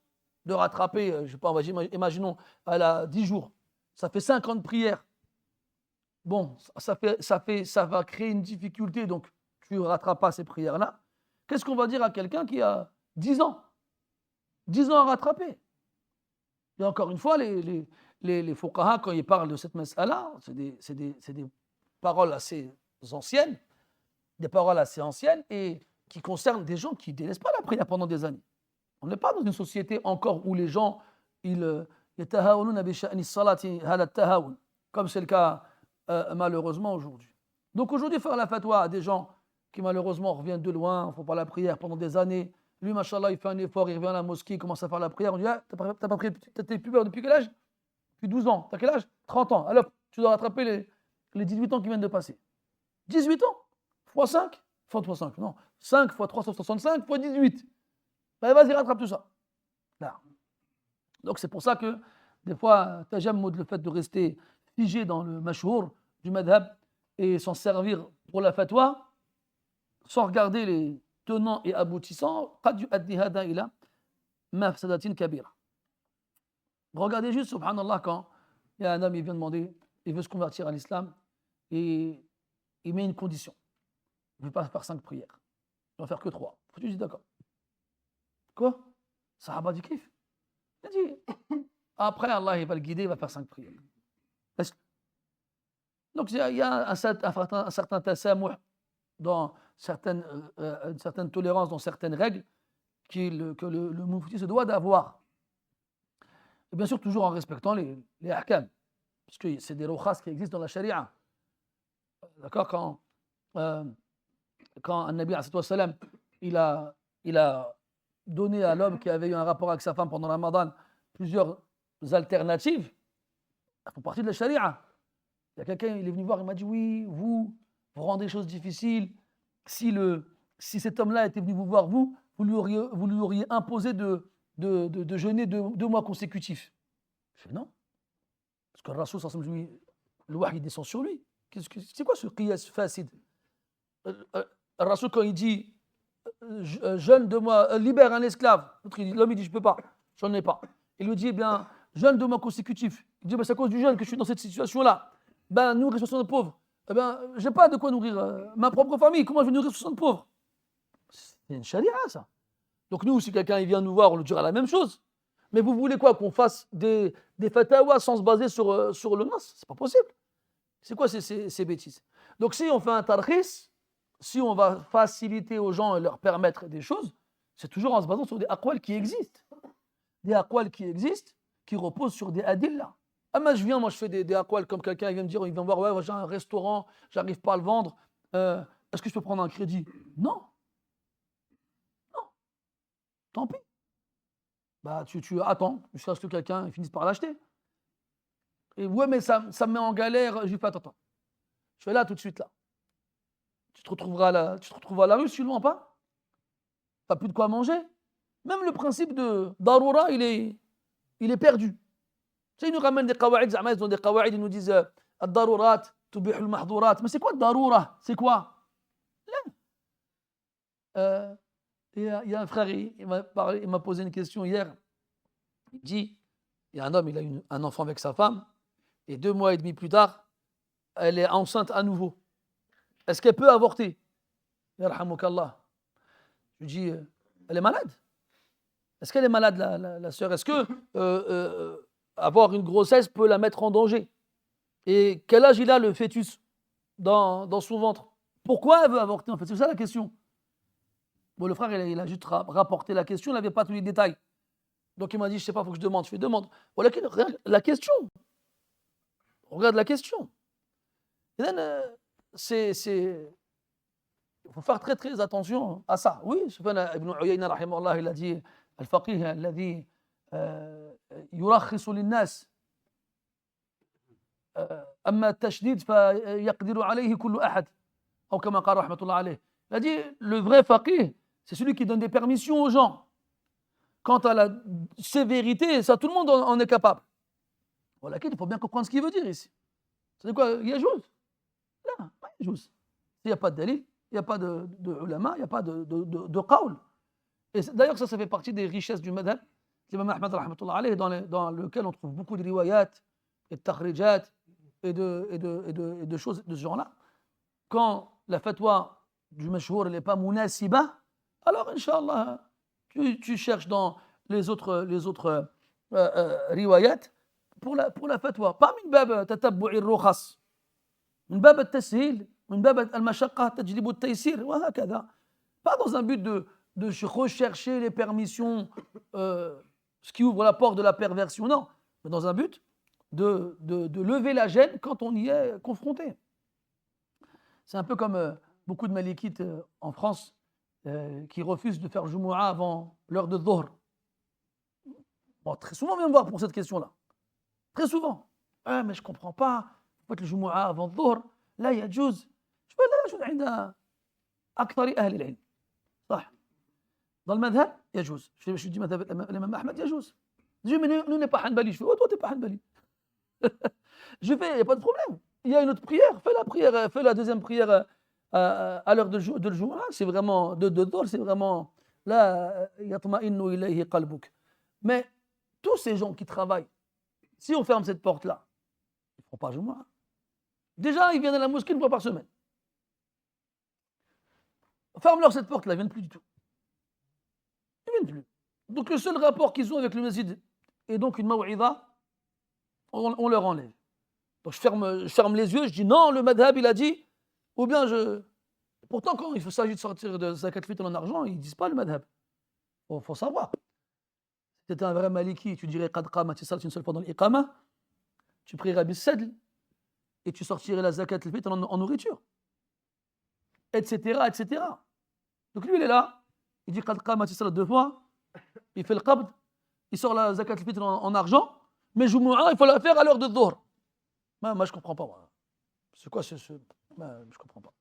de rattraper, je ne sais pas, imaginons, elle a 10 jours, ça fait 50 prières. Bon, ça va créer une difficulté, donc tu ne rattrapes pas ces prières-là. Qu'est-ce qu'on va dire à quelqu'un qui a 10 ans? 10 ans à rattraper. Et encore une fois, les fuqaha, quand ils parlent de cette mas'ala, c'est des paroles assez anciennes, et qui concerne des gens qui ne délaissent pas la prière pendant des années. On n'est pas dans une société encore où les gens, يتهاونون بشأن الصلاة هذا التهاون, comme c'est le cas malheureusement aujourd'hui. Donc aujourd'hui, faire la fatwa à des gens qui malheureusement reviennent de loin, ne font pas la prière pendant des années. Lui, machallah, il fait un effort, il revient à la mosquée, il commence à faire la prière. On dit, t'es pubère depuis quel âge? Depuis 12 ans. T'as quel âge? 30 ans. Alors, tu dois rattraper les 18 ans qui viennent de passer. 18 ans fois 5 fois 5, non. 5 fois 365 fois 18. Ben, vas-y, rattrape tout ça. Là. Donc c'est pour ça que des fois, tajammud, le fait de rester figé dans le mashhour du madhab et s'en servir pour la fatwa, sans regarder les tenants et aboutissants, قد يؤدي هذا إلى مفسدة كبيرة. Regardez juste, subhanallah, quand il y a un homme, il vient demander, il veut se convertir à l'islam et il met une condition. Il ne veut pas faire 5 prières. Il ne va faire que 3. Tu dis d'accord. Quoi? Sahaba dit kiff. Il dit, après Allah, il va le guider, il va faire 5 prières. Donc il y a un certain tasamouh dans une certaine tolérance dans certaines règles que le mufti se doit d'avoir. Et bien sûr, toujours en respectant les ahkam, parce que c'est des rukhas qui existent dans la charia. D'accord? Quand un Nabi sallam, il a donné à l'homme qui avait eu un rapport avec sa femme pendant Ramadan plusieurs alternatives, elles font partie de la charia. Il y a quelqu'un, il est venu voir, il m'a dit, oui, vous rendez les choses difficiles. Si cet homme-là était venu vous voir, vous lui auriez imposé de jeûner 2 mois consécutifs. Je dis non. Parce que le Rasoul, lui, le wahy descend sur lui. C'est quoi ce qiyas fasid? Le Rasoul, quand il dit jeûne 2 mois, libère un esclave, l'homme il dit je ne peux pas, je n'en ai pas. Il lui dit, eh bien, jeûne 2 mois consécutifs. Il dit, c'est à cause du jeûne que je suis dans cette situation-là. Ben, nourrir 60 pauvres. Eh ben, je n'ai pas de quoi nourrir ma propre famille. Comment je vais nourrir 60 pauvres? C'est une charia, ça. Donc nous, si quelqu'un il vient nous voir, on lui dira la même chose. Mais vous voulez quoi? Qu'on fasse des fatawas sans se baser sur le nas? C'est pas possible. C'est quoi ces bêtises? Donc si on fait un tarkhis, si on va faciliter aux gens et leur permettre des choses, c'est toujours en se basant sur des aqwal qui existent. Des aqwal qui existent, qui reposent sur des adillas. Ah, moi je fais des aqwal comme quelqu'un il vient me dire, il vient me voir, ouais, j'ai un restaurant, j'arrive pas à le vendre, est-ce que je peux prendre un crédit? Non. Tant pis. Bah, tu attends jusqu'à ce que quelqu'un finisse par l'acheter. Et ouais, mais ça me met en galère. Je lui fais attends. Je fais là tout de suite là. Tu te retrouveras à la rue si tu ne vends pas. Tu n'as plus de quoi manger. Même le principe de darura, il est perdu. Tu sais, ils nous ramènent des qawa'id, ils ont des qawa'id, ils nous disent ad-darurat, tubih al-mahdurat. Mais c'est quoi darura? C'est quoi? Là. Il y a un frère, il m'a posé une question hier. Il dit, il y a un homme, il a un enfant avec sa femme, et 2 mois et demi plus tard, elle est enceinte à nouveau. Est-ce qu'elle peut avorter? Yarhamukallah. Je lui dis, elle est malade. Est-ce qu'elle est malade, la sœur? Est-ce que avoir une grossesse peut la mettre en danger? Et quel âge il a, le fœtus, dans son ventre? Pourquoi elle veut avorter, en fait? C'est ça la question. Bon, le frère, il a juste rapporté la question, il n'avait pas tous les détails. Donc il m'a dit, je ne sais pas, il faut que je demande. Je fais demande. Voilà, regarde la question. Regarde la question. Et then, il faut faire très très attention à ça. Oui, Sufyan ibn Uyayna, rahimahullah, il a dit, al-faqih alladhi yurakhisu linnas amma tashdid fa yaqdiru alayhi kullu ahad. Ou comme qala rahmatullah alayh. Il a dit, le vrai faqih, c'est celui qui donne des permissions aux gens. Quant à la sévérité, ça, tout le monde en est capable. Voilà, il faut bien comprendre ce qu'il veut dire ici. C'est quoi? Il y a chose? Là, il y a chose. Il n'y a pas de dalil, il n'y a pas de ulama, il n'y a pas de qawl. Et d'ailleurs, ça fait partie des richesses du madhab. L'imam Ahmad, rahmatullah alayh, dans lequel on trouve beaucoup de riwayat et de takhrijat et de choses de ce genre-là. Quand la fatwa du mashhour n'est pas munasiba, alors, Inch'Allah, tu cherches dans les autres riwayat pour la fatwa. Pas min bab tatabbu'i ar-rukhas, min bab at-tashil, min bab al-mashaqqa tajlibu at-taysir, wa hakadha. Pas dans un but de rechercher les permissions, ce qui ouvre la porte de la perversion, non, mais dans un but de lever la gêne quand on y est confronté. C'est un peu comme beaucoup de malikites en France qui refusent de faire Jumu'ah avant l'heure de Dhuhr. Bon, très souvent, on vient me voir pour cette question-là. Très souvent. Ah, mais je ne comprends pas. Faites le Jumu'ah avant Dhuhr. Là, il y a Juz. Je peux là, il y a أكثر أهل العلم. صح. Dans le madhab, يجوز. Je dis madhab l'imam Ahmed, يجوز. Je dis, mais nous, on n'est pas Hanbali. Je fais, oh, toi, tu n'es pas Hanbali. Je fais, il n'y a pas de problème. Il y a une autre prière. Fais la prière, fais la deuxième prière à l'heure de Jumu'ah. C'est vraiment, de Dhuhr, c'est vraiment, là, yatma'innu ilayhi qalbuk. Mais tous ces gens qui travaillent, si on ferme cette porte-là, ils ne feront pas Jumu'ah. Déjà, ils viennent à la mosquée une fois par semaine. Ferme-leur cette porte-là, ils ne viennent plus du tout. Ils ne viennent plus. Donc le seul rapport qu'ils ont avec le masjid est donc une maw'idha, on leur enlève. Donc je ferme les yeux, je dis non, le madhab il a dit, ou bien je... Pourtant quand il s'agit de sortir de zakat al-fitr en argent, ils ne disent pas le madhab. Il faut savoir. Si tu étais un vrai maliki, tu dirais qad qamat as-salat une seule fois dans l'iqama, tu prierais bis-sadl et tu sortirais la zakat al-fitr en nourriture. Etc., etc. Donc lui, il est là, il dit qad qamat as-salat 2 fois, il fait le qabd, il sort la zakat al-fitr en argent, mais Jumu'ah, il faut la faire à l'heure de Dhuhr. Moi, je ne comprends pas. Moi. C'est quoi ce... je ne comprends pas.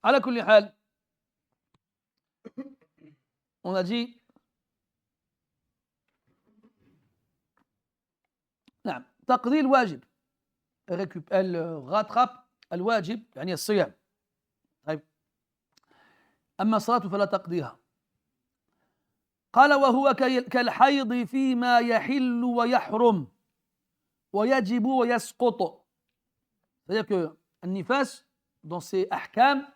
Ala kulli hal, on a dit... نعم تقضي الواجب elle rattrape الواجب يعني الصيام. طيب أما الصلاة فلا تقضيها. قال وهو كالحيض فيما يحل ويحرم ويجب ويسقط. C'est-à-dire que le nifas, dans ses ahkam,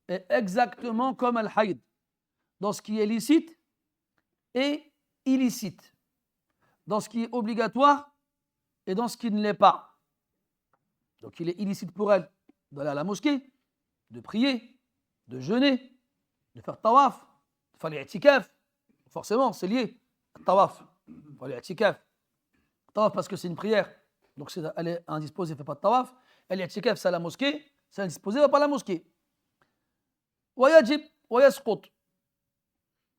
est exactement comme le hayd, dans ce qui est licite et illicite, dans ce qui est obligatoire et dans ce qui ne l'est pas. Donc il est illicite pour elle d'aller à la mosquée, de prier, de jeûner, de faire tawaf, de faire l'i'tikaf. Forcément, c'est lié. Tawaf, il faut l'i'tikaf. Tawaf parce que c'est une prière, donc elle est indisposée, elle ne fait pas de tawaf. Elle l'i'tikaf, c'est à la mosquée, c'est indisposée, elle ne va pas à la mosquée. Wa yajib, wa yasqut.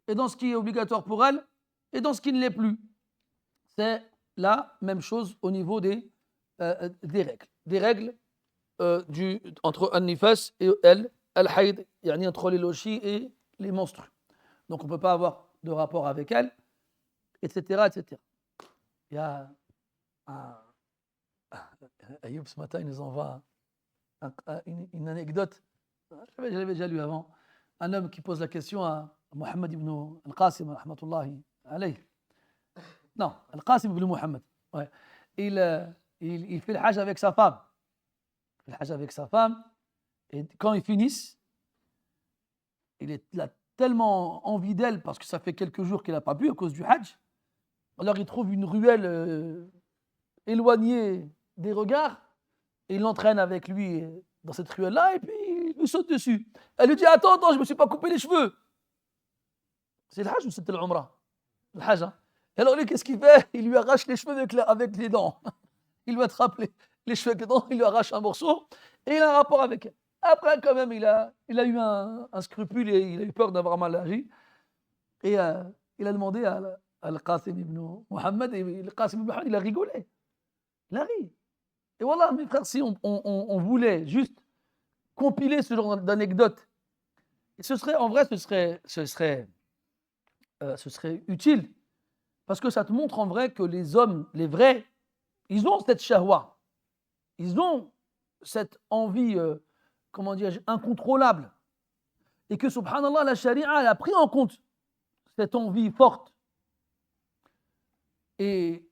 Et dans ce qui est obligatoire pour elle, et dans ce qui ne l'est plus. C'est la même chose au niveau des règles. Des règles entre un-nifas et elle, al-hayd, yani entre les lochis et les menstrues. Donc on ne peut pas avoir de rapport avec elle, etc., etc. Il y a Ayoub ce matin, il nous envoie une anecdote. Je l'avais déjà lu avant. Un homme qui pose la question à Mohammed ibn al-Qasim, rahmatullahi alayhi. Non, al-Qasim ibn Mohammed. Ouais. Il fait le hajj avec sa femme. Il fait le hajj avec sa femme. Et quand ils finissent, il a tellement envie d'elle parce que ça fait quelques jours qu'il n'a pas pu à cause du hajj. Alors il trouve une ruelle éloignée des regards et il l'entraîne avec lui dans cette ruelle-là et puis il lui saute dessus. Elle lui dit attends, je ne me suis pas coupé les cheveux. C'est le hajj ou c'était l'umrah? Le hajj, hein? Et alors lui, qu'est-ce qu'il fait? Il lui arrache les cheveux avec les dents. Il lui attrape les cheveux avec les dents, il lui arrache un morceau et il a un rapport avec elle. Après, quand même, il a eu un scrupule et il a eu peur d'avoir mal agi. Et il a demandé à Al-Qasim ibn Mohammed, et Al-Qasim ibn Mohammed, il a rigolé. Il a ri. Et voilà, mes frères, si on voulait juste compiler ce genre d'anecdotes, ce serait utile. Parce que ça te montre en vrai que les hommes, les vrais, ils ont cette shahwa. Ils ont cette envie, incontrôlable. Et que, subhanallah, la charia, elle a pris en compte cette envie forte. Et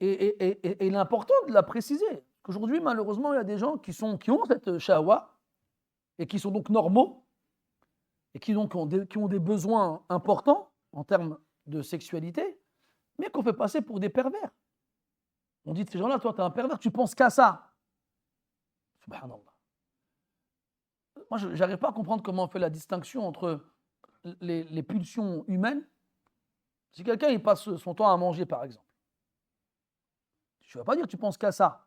l'important de la préciser. Qu'aujourd'hui, malheureusement, il y a des gens qui ont cette shahwa et qui sont donc normaux et qui ont des besoins importants en termes de sexualité, mais qu'on fait passer pour des pervers. On dit de ces gens-là, toi, tu es un pervers, tu penses qu'à ça. Subhanallah. Moi, je n'arrive pas à comprendre comment on fait la distinction entre les pulsions humaines, si quelqu'un il passe son temps à manger, par exemple, tu ne vas pas dire tu penses qu'à ça.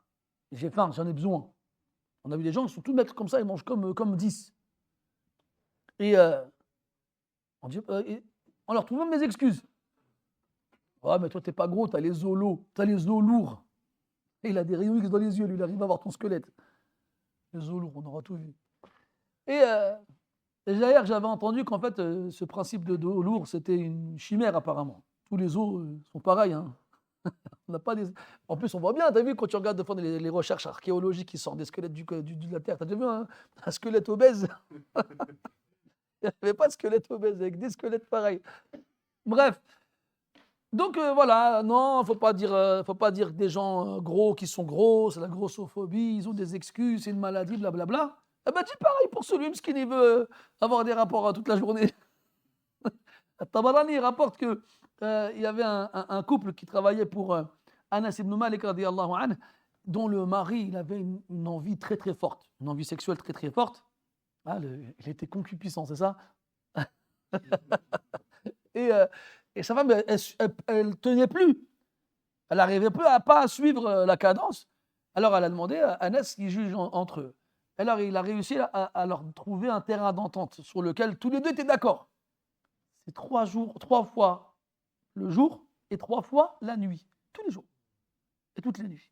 J'ai faim, j'en ai besoin. On a vu des gens qui sont tout mettre comme ça, ils mangent comme 10. Et on leur trouve même des excuses. Ouais, mais toi, t'es pas gros, t'as les os lourds. Et il a des rayons X dans les yeux, lui, il arrive à voir ton squelette. Les os lourds, on aura tout vu. Et d'ailleurs, j'avais entendu qu'en fait, ce principe de dos lourd, c'était une chimère apparemment. Tous les os sont pareils. Hein. On n'a pas des... En plus, on voit bien, tu as vu, quand tu regardes de fois les recherches archéologiques qui sortent des squelettes de la Terre, tu as déjà vu un squelette obèse? Il n'y avait pas de squelette obèse, avec des squelettes pareils. Bref. Donc voilà, non, faut pas dire que des gens gros qui sont gros, c'est la grossophobie, ils ont des excuses, c'est une maladie, blablabla. Eh ben dis pareil pour celui qui veut avoir des rapports toute la journée. Tabarani rapporte que il y avait un couple qui travaillait pour Anas ibn Malik radiyallahu anhu, dont le mari il avait une envie très très forte, une envie sexuelle très très forte. Ah, il était concupiscent, c'est ça? Et sa femme, elle tenait plus. Elle n'arrivait plus pas à suivre la cadence. Alors elle a demandé à Anas qui juge entre eux. Alors il a réussi à leur trouver un terrain d'entente sur lequel tous les deux étaient d'accord. C'est 3 fois le jour et 3 fois la nuit. Tous les jours. Et toutes les nuits.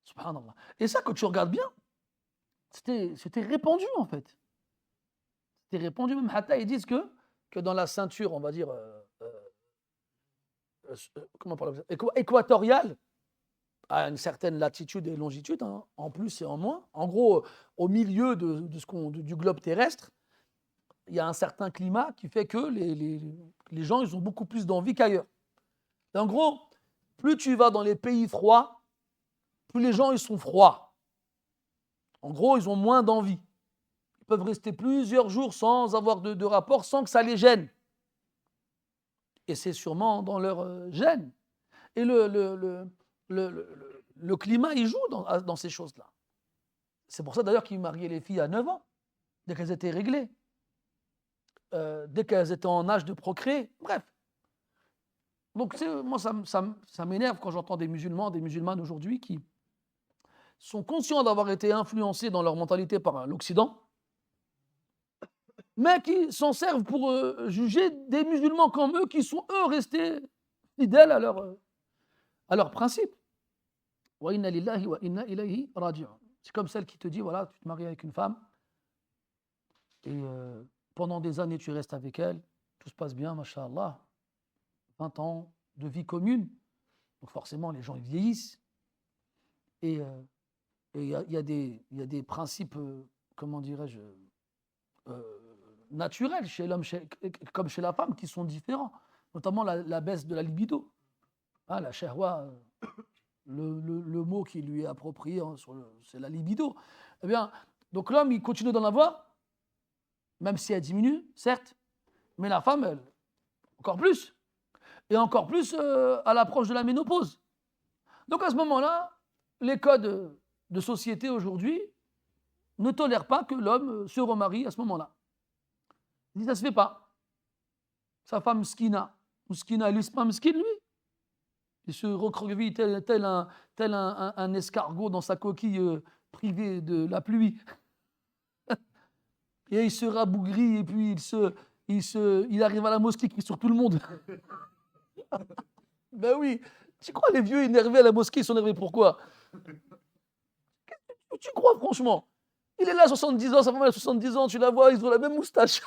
Subhanallah. Et ça, quand tu regardes bien, c'était répandu en fait. C'était répandu. Même Hatta, ils disent que dans la ceinture, on va dire, comment on parle, équatoriale, à une certaine latitude et longitude, hein, en plus et en moins. En gros, au milieu du globe terrestre, il y a un certain climat qui fait que les gens ils ont beaucoup plus d'envie qu'ailleurs. Et en gros, plus tu vas dans les pays froids, plus les gens ils sont froids. En gros, ils ont moins d'envie. Ils peuvent rester plusieurs jours sans avoir de rapport, sans que ça les gêne. Et c'est sûrement dans leur gène. Et le climat, il joue dans ces choses-là. C'est pour ça d'ailleurs qu'ils mariaient les filles à 9 ans, dès qu'elles étaient réglées, dès qu'elles étaient en âge de procréer. Bref. Donc moi, ça m'énerve quand j'entends des musulmans, des musulmanes aujourd'hui qui sont conscients d'avoir été influencés dans leur mentalité par l'Occident, mais qui s'en servent pour juger des musulmans comme eux, qui sont eux restés fidèles à leurs principes. Wa inna lillahi wa inna ilayhi raji'un. C'est comme celle qui te dit, voilà, tu te maries avec une femme, et pendant des années tu restes avec elle, tout se passe bien, masha'Allah, 20 ans de vie commune, donc forcément les gens ils vieillissent, et il y a des principes, comment dirais-je, naturels chez l'homme comme chez la femme qui sont différents, notamment la baisse de la libido. Ah, la shahwa, le mot qui lui est approprié, c'est la libido. Eh bien, donc l'homme, il continue d'en avoir, même si elle diminue, certes, mais la femme, elle, encore plus. Et encore plus à l'approche de la ménopause. Donc à ce moment-là, les codes de société aujourd'hui ne tolèrent pas que l'homme se remarie à ce moment-là. Il dit, ça ne se fait pas. Sa femme skina, il n'est pas skin, lui. Il se recroqueville tel un escargot dans sa coquille privée de la pluie. Et il se rabougrit et puis il arrive à la mosquée, il crie sur tout le monde. Ben oui, tu crois les vieux énervés à la mosquée, ils sont énervés pourquoi? Tu crois franchement? Il est là à 70 ans, sa femme a 70 ans, tu la vois, ils ont la même moustache.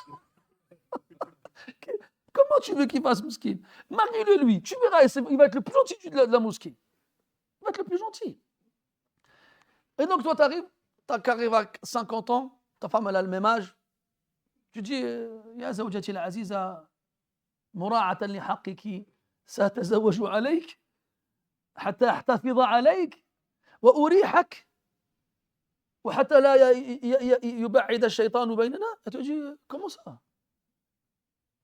Comment tu veux qu'il fasse mosquée? Marie-le lui, tu verras, il va être le plus gentil de la mosquée. Il va être le plus gentil. Et donc toi, tu arrives à 50 ans, ta femme elle a le même âge, tu dis, Ya zawjati al-aziza, mura'atan li haqqiki, سأتزوج عليك حتى أحتفظ عليك وأريحك وحتى لا يبعد الشيطان بيننا. Et tu dis, comment ça? Je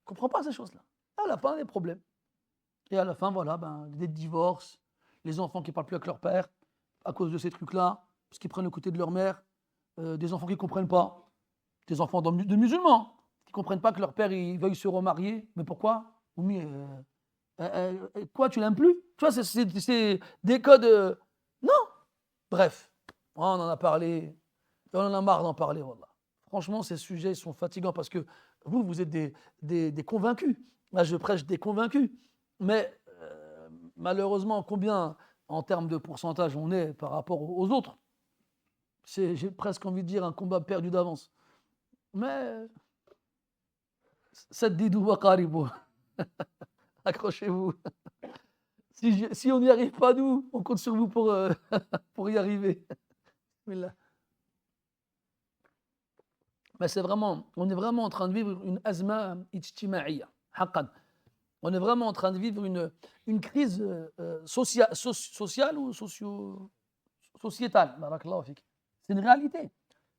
ne comprends pas ces choses-là. À la fin, des problèmes. Et à la fin, voilà, des divorces, les enfants qui ne parlent plus avec leur père à cause de ces trucs-là, parce qu'ils prennent le côté de leur mère, des enfants qui ne comprennent pas, des enfants de musulmans. qui ne comprennent pas que leur père il veuille se remarier. Mais pourquoi? Oumi, quoi, tu l'aimes plus? Tu vois, c'est des codes. Non! Bref, on en a parlé. On en a marre d'en parler, wallah. Franchement, ces sujets sont fatigants parce que vous êtes des convaincus. Là, je prêche des convaincus. Mais malheureusement, combien en termes de pourcentage on est par rapport aux autres? J'ai presque envie de dire un combat perdu d'avance. Mais Saddidou wa qaribou. Accrochez-vous. Si on n'y arrive pas, nous, on compte sur vous pour y arriver. Bismillah. Mais on est vraiment en train de vivre une azma ijtima'iyya, haqqan. On est vraiment en train de vivre une crise sociale ou sociétale. Barakallahu fik. C'est une réalité.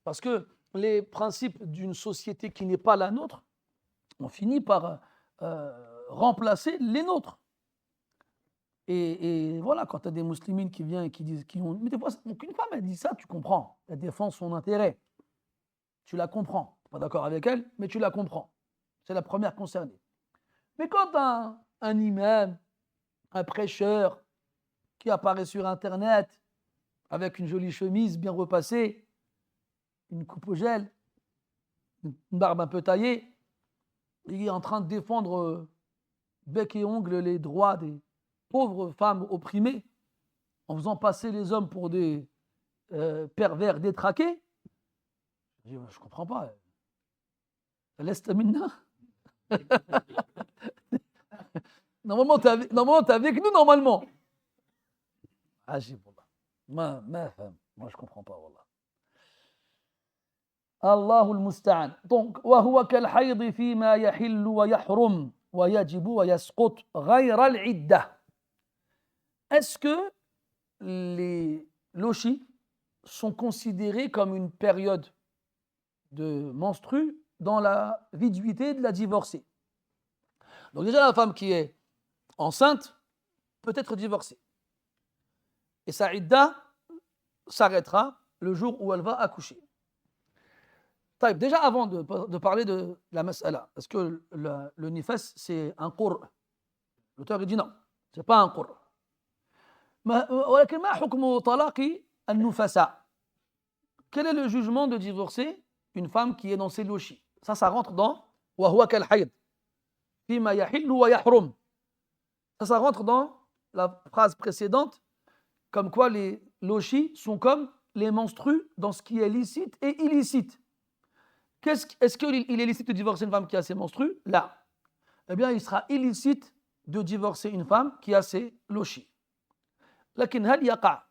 Parce que les principes d'une société qui n'est pas la nôtre, on finit par remplacer les nôtres. Et voilà, quand tu as des musulmans qui viennent et qui disent... mais des fois, qu'une femme, elle dit ça, tu comprends. Elle défend son intérêt. Tu la comprends. Tu n'es pas d'accord avec elle, mais tu la comprends. C'est la première concernée. Mais quand un imam, un prêcheur qui apparaît sur Internet avec une jolie chemise bien repassée, une coupe au gel, une barbe un peu taillée, il est en train de défendre bec et ongle les droits des pauvres femmes opprimées en faisant passer les hommes pour des pervers détraqués. Je ne comprends pas. Leste minna. Normalement, tu es avec nous, normalement. Ajib, wallah. Moi, je ne comprends pas, wallah. Allahul musta'an. Donc, وهو كالحيض فيما يحل ويحرم ويجب ويسقط غير العدة. Est-ce que les lochis sont considérés comme une période de menstru dans la viduité de la divorcée? Donc déjà, la femme qui est enceinte peut être divorcée. Et sa idda s'arrêtera le jour où elle va accoucher. Déjà, avant de parler de la mas'ala, est-ce que le nifas, c'est un qur? L'auteur dit non, ce n'est pas un qur. ولكن ما حكم طلاق النفساء? Quel est le jugement de divorcer une femme qui est dans ses lochis? Ça rentre dans وهو كالحيض فيما يحل ويحرم. Ça rentre dans la phrase précédente, comme quoi les lochis sont comme les menstrues dans ce qui est licite et illicite. Est-ce qu'il est licite de divorcer une femme qui a ses menstrues? Là. Eh bien, il sera illicite de divorcer une femme qui a ses lochis. لكن هل يقع.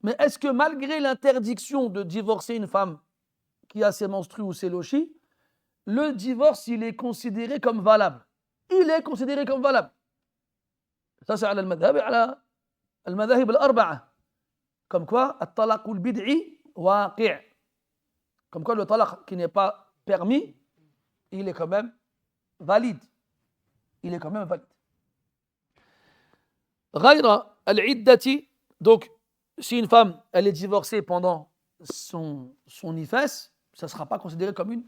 Mais est-ce que malgré l'interdiction de divorcer une femme qui a ses menstrues ou ses lochis, le divorce, il est considéré comme valable? Il est considéré comme valable. Ça, c'est على المذهب على المذاهب الأربعة. Comme quoi, الطلاق البدعي واقع. Comme quoi, le talaq qui n'est pas permis, il est quand même valide. Il est quand même valide. غير العدة, donc si une femme elle est divorcée pendant son nifas, ça ne sera pas considéré comme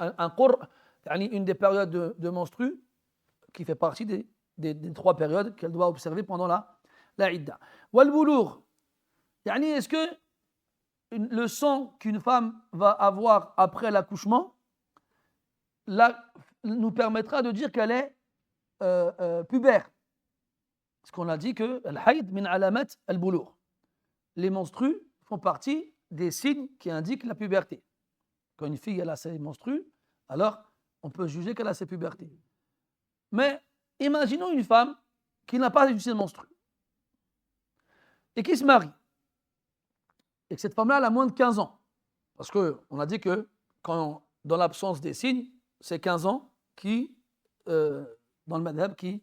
un qur, une des périodes de menstru qui fait partie des trois périodes qu'elle doit observer pendant la idda. والبلوغ, est-ce que le sang qu'une femme va avoir après l'accouchement nous permettra de dire qu'elle est pubère? Parce qu'on a dit que al-hayd min alamat al-bulugh. Les menstrues font partie des signes qui indiquent la puberté. Quand une fille elle a ses menstrues, alors on peut juger qu'elle a ses pubertés. Mais imaginons une femme qui n'a pas eu ses menstrues et qui se marie. Et que cette femme-là elle a moins de 15 ans. Parce qu'on a dit que dans l'absence des signes, c'est 15 ans qui, dans le madhab, qui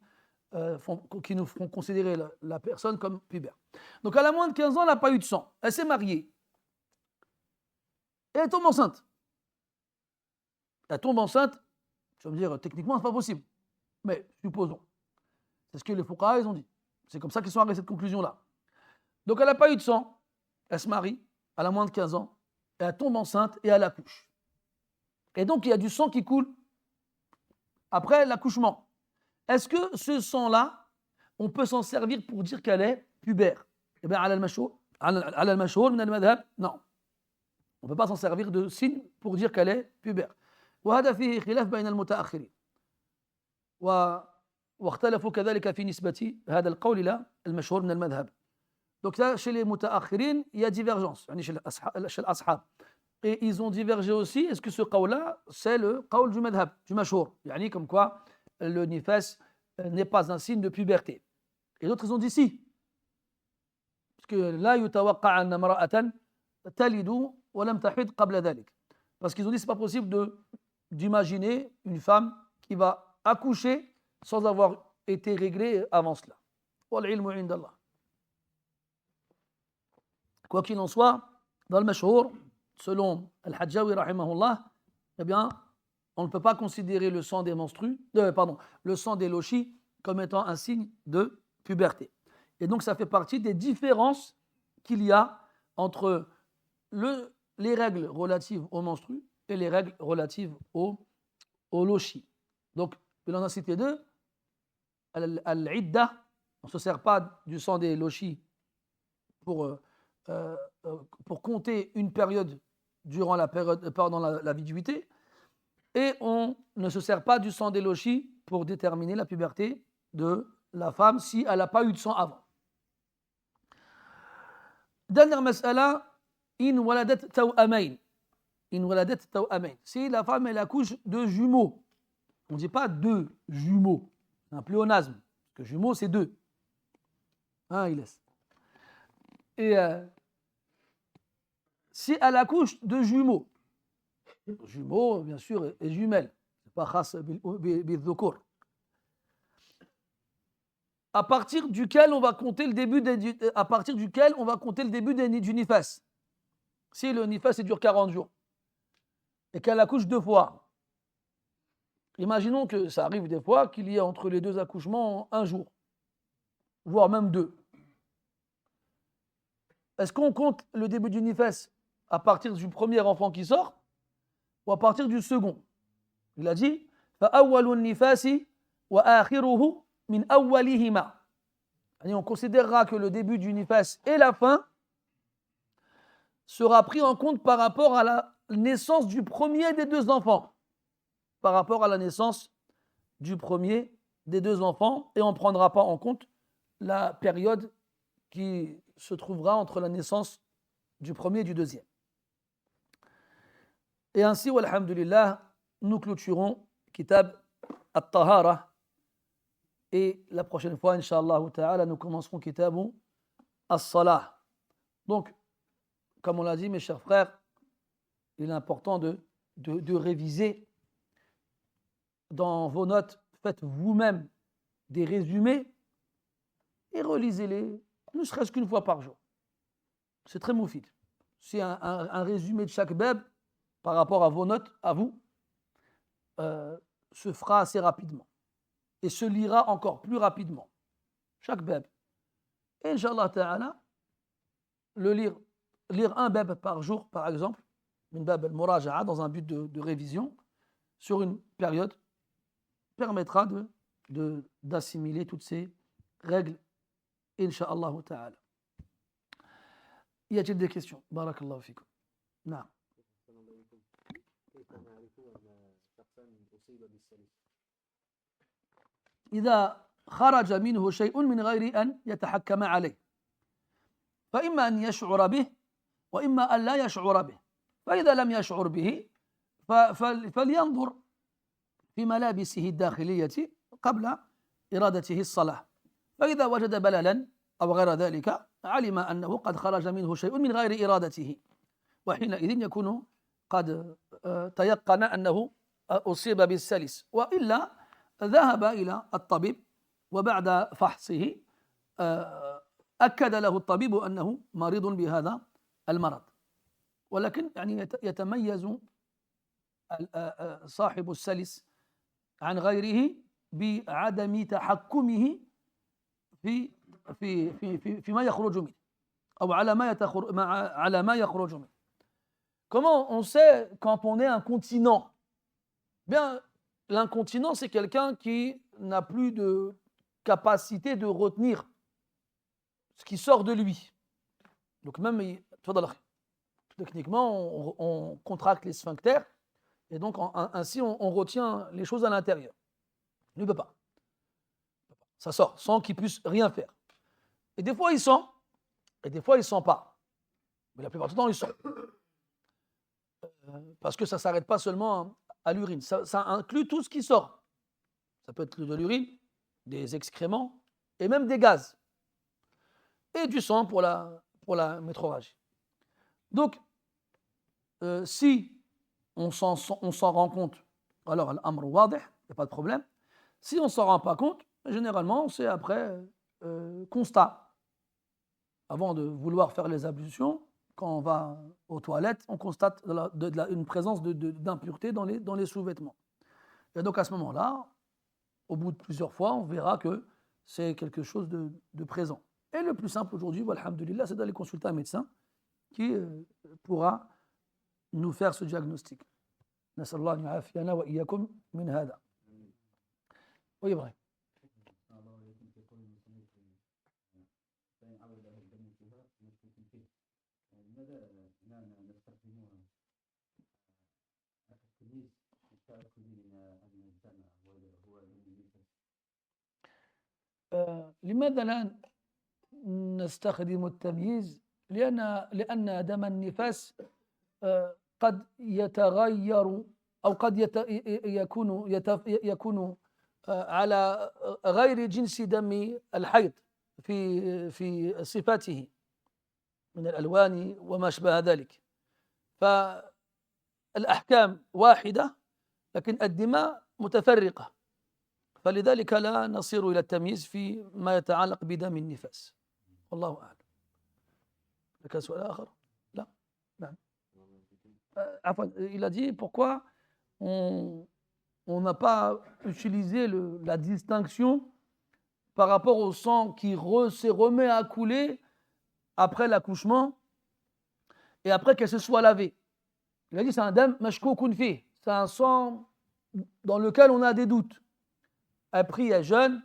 nous feront considérer la personne comme pubère. Donc elle a moins de 15 ans, elle n'a pas eu de sang. Elle s'est mariée. Et elle tombe enceinte. Elle tombe enceinte, tu vas me dire, techniquement, ce n'est pas possible. Mais supposons. C'est ce que les fuqaha ils ont dit. C'est comme ça qu'ils sont arrivés à cette conclusion-là. Donc elle n'a pas eu de sang, elle se marie, elle a moins de 15 ans, et elle tombe enceinte et elle accouche. Et donc, il y a du sang qui coule après l'accouchement. Est-ce que ce sang-là, on peut s'en servir pour dire qu'elle est pubère? Eh bien, على المشهور من المذهب, non. On ne peut pas s'en servir de signe pour dire qu'elle est pubère. وهذا فيه خلاف بين المتأخرين. واختلفوا كذلك في نسبة هذا القول إلى المشهور من المذهب. Donc là, chez les mutaakhirin, il y a divergence, chez l'ashab. Et ils ont divergé aussi, est-ce que ce qawl-là, c'est le qawl du madhab, du mashhour, comme quoi le nifas n'est pas un signe de puberté. Et d'autres, ils ont dit si. Parce que la yutawaqqa anna mara'atan talidu wa lam tahid qabla dhalik. Parce qu'ils ont dit c'est pas possible d'imaginer une femme qui va accoucher sans avoir été réglée avant cela. Wal ilmu indallah. Quoi qu'il en soit, dans le mashhour, selon Al-Hajjawi rahimahullah, eh bien, on ne peut pas considérer le sang des le sang des lochis comme étant un signe de puberté. Et donc, ça fait partie des différences qu'il y a entre les règles relatives aux menstrues et les règles relatives aux lochis. Donc, il en a cité deux. Al-Idda, on ne se sert pas du sang des lochis pour compter une période durant pendant la viduité, et on ne se sert pas du sang des lochis pour déterminer la puberté de la femme si elle n'a pas eu de sang avant. Dernière mas'ala, in waladat tawamain. Si la femme elle accouche de jumeaux, on ne dit pas deux jumeaux, c'est un pléonasme, parce que jumeaux c'est deux. Il laisse. Et si elle accouche de jumeaux, bien sûr, et jumelles, c'est pas khas bil dhukur, à partir duquel on va compter le début du nifas. Si le nifas dure 40 jours et qu'elle accouche 2 fois, imaginons que ça arrive des fois qu'il y ait entre les 2 accouchements 1 jour, voire même 2. Est-ce qu'on compte le début du nifas à partir du premier enfant qui sort ou à partir du second? Il a dit فَأَوَّلُ النِّفَاسِ وَآخِرُهُ min awwalihima. On considérera que le début du nifas et la fin sera pris en compte par rapport à la naissance du premier des 2 enfants. Par rapport à la naissance du premier des 2 enfants, et on ne prendra pas en compte la période qui se trouvera entre la naissance du premier et du deuxième. Et ainsi, walhamdulillah, nous clôturons Kitab At-Tahara. Et la prochaine fois, Inch'Allah ta'ala, nous commencerons Kitab As-Salah. Donc, comme on l'a dit, mes chers frères, il est important de réviser. Dans vos notes, faites vous-même des résumés et relisez-les, ne serait-ce qu'une fois par jour. C'est très moufid. C'est un résumé de chaque bab par rapport à vos notes, à vous, se fera assez rapidement et se lira encore plus rapidement. Chaque bab. Et Inch'Allah ta'ala, lire un bab par jour, par exemple, une bab al-muraja'a, dans un but de révision, sur une période, permettra d'assimiler toutes ces règles, Inch'Allah ta'ala. Y a-t-il des questions? Barakallahu fikum. Non. إذا خرج منه شيء من غير أن يتحكم عليه فإما أن يشعر به وإما أن لا يشعر به فإذا لم يشعر به فلينظر في ملابسه الداخلية قبل إرادته الصلاة فإذا وجد بللا أو غير ذلك علم أنه قد خرج منه شيء من غير إرادته وحينئذ يكون قد تيقن أنه أصيب بالسلس وإلا ذهب إلى الطبيب وبعد فحصه أكد له الطبيب أنه مريض بهذا المرض ولكن يتميز صاحب السلس عن غيره بعدم تحكمه فيما يخرج منه أو على ما يخرج منه. Comment on sait quand on est incontinent Bien, l'incontinent, c'est quelqu'un qui n'a plus de capacité de retenir ce qui sort de lui. Donc même, techniquement, on contracte les sphincters et donc ainsi on retient les choses à l'intérieur. Il ne peut pas. Ça sort sans qu'il puisse rien faire. Et des fois, il sent, et des fois, il ne sent pas. Mais la plupart du temps, il sent. Parce que ça ne s'arrête pas seulement à l'urine. Ça inclut tout ce qui sort. Ça peut être de l'urine, des excréments et même des gaz. Et du sang pour la métroragie. Donc, si on s'en rend compte, alors l'amr wadih, il n'y a pas de problème. Si on ne s'en rend pas compte, généralement, c'est après constat. Avant de vouloir faire les ablutions, quand on va aux toilettes, on constate une présence d'impureté dans les sous-vêtements. Et donc à ce moment-là, au bout de plusieurs fois, on verra que c'est quelque chose de présent. Et le plus simple aujourd'hui, alhamdoulilah, c'est d'aller consulter un médecin qui pourra nous faire ce diagnostic. نسأل الله أن يعافينا وإياكم من هذا. Oui, Ibrahim. لماذا لا نستخدم التمييز؟ لأن دم النفاس قد يتغير أو قد يكون على غير جنس دم الحيض في صفاته من الألوان وما شابه ذلك. فالأحكام واحدة لكن الدماء متفرقة، فلذلك لا نصير إلى التمييز فيما يتعلق بدم النفاس. والله أعلم. لك سؤال آخر؟ لا؟ نعم. Il a dit pourquoi on n'a pas utilisé la distinction par rapport au sang qui se remet à couler après l'accouchement et après qu'elle se soit lavée. Il a dit c'est un dam mashkoukun fi, c'est un sang dans lequel on a des doutes. Elle prie, elle jeûne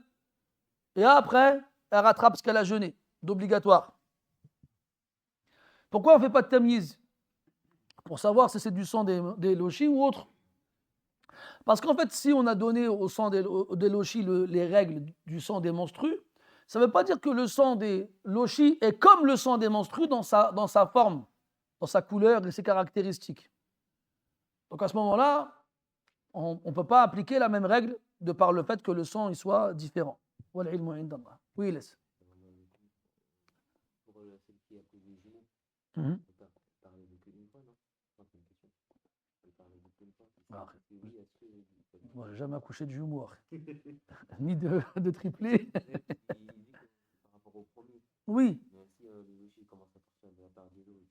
et après elle rattrape ce qu'elle a jeûné, d'obligatoire. Pourquoi on ne fait pas de tamyiz pour savoir si c'est du sang des lochis ou autre? Parce qu'en fait, si on a donné au sang des lochis les règles du sang des menstrues, ça ne veut pas dire que le sang des lochis est comme le sang des menstrues dans sa forme, dans sa couleur et ses caractéristiques. Donc à ce moment-là, on ne peut pas appliquer la même règle de par le fait que le sang il soit différent. Oui, laisse. Je n'ai jamais accouché de jumeaux, ni de triplé. Par rapport au premier. Oui. Mais si le logique commence à partir de la part des os.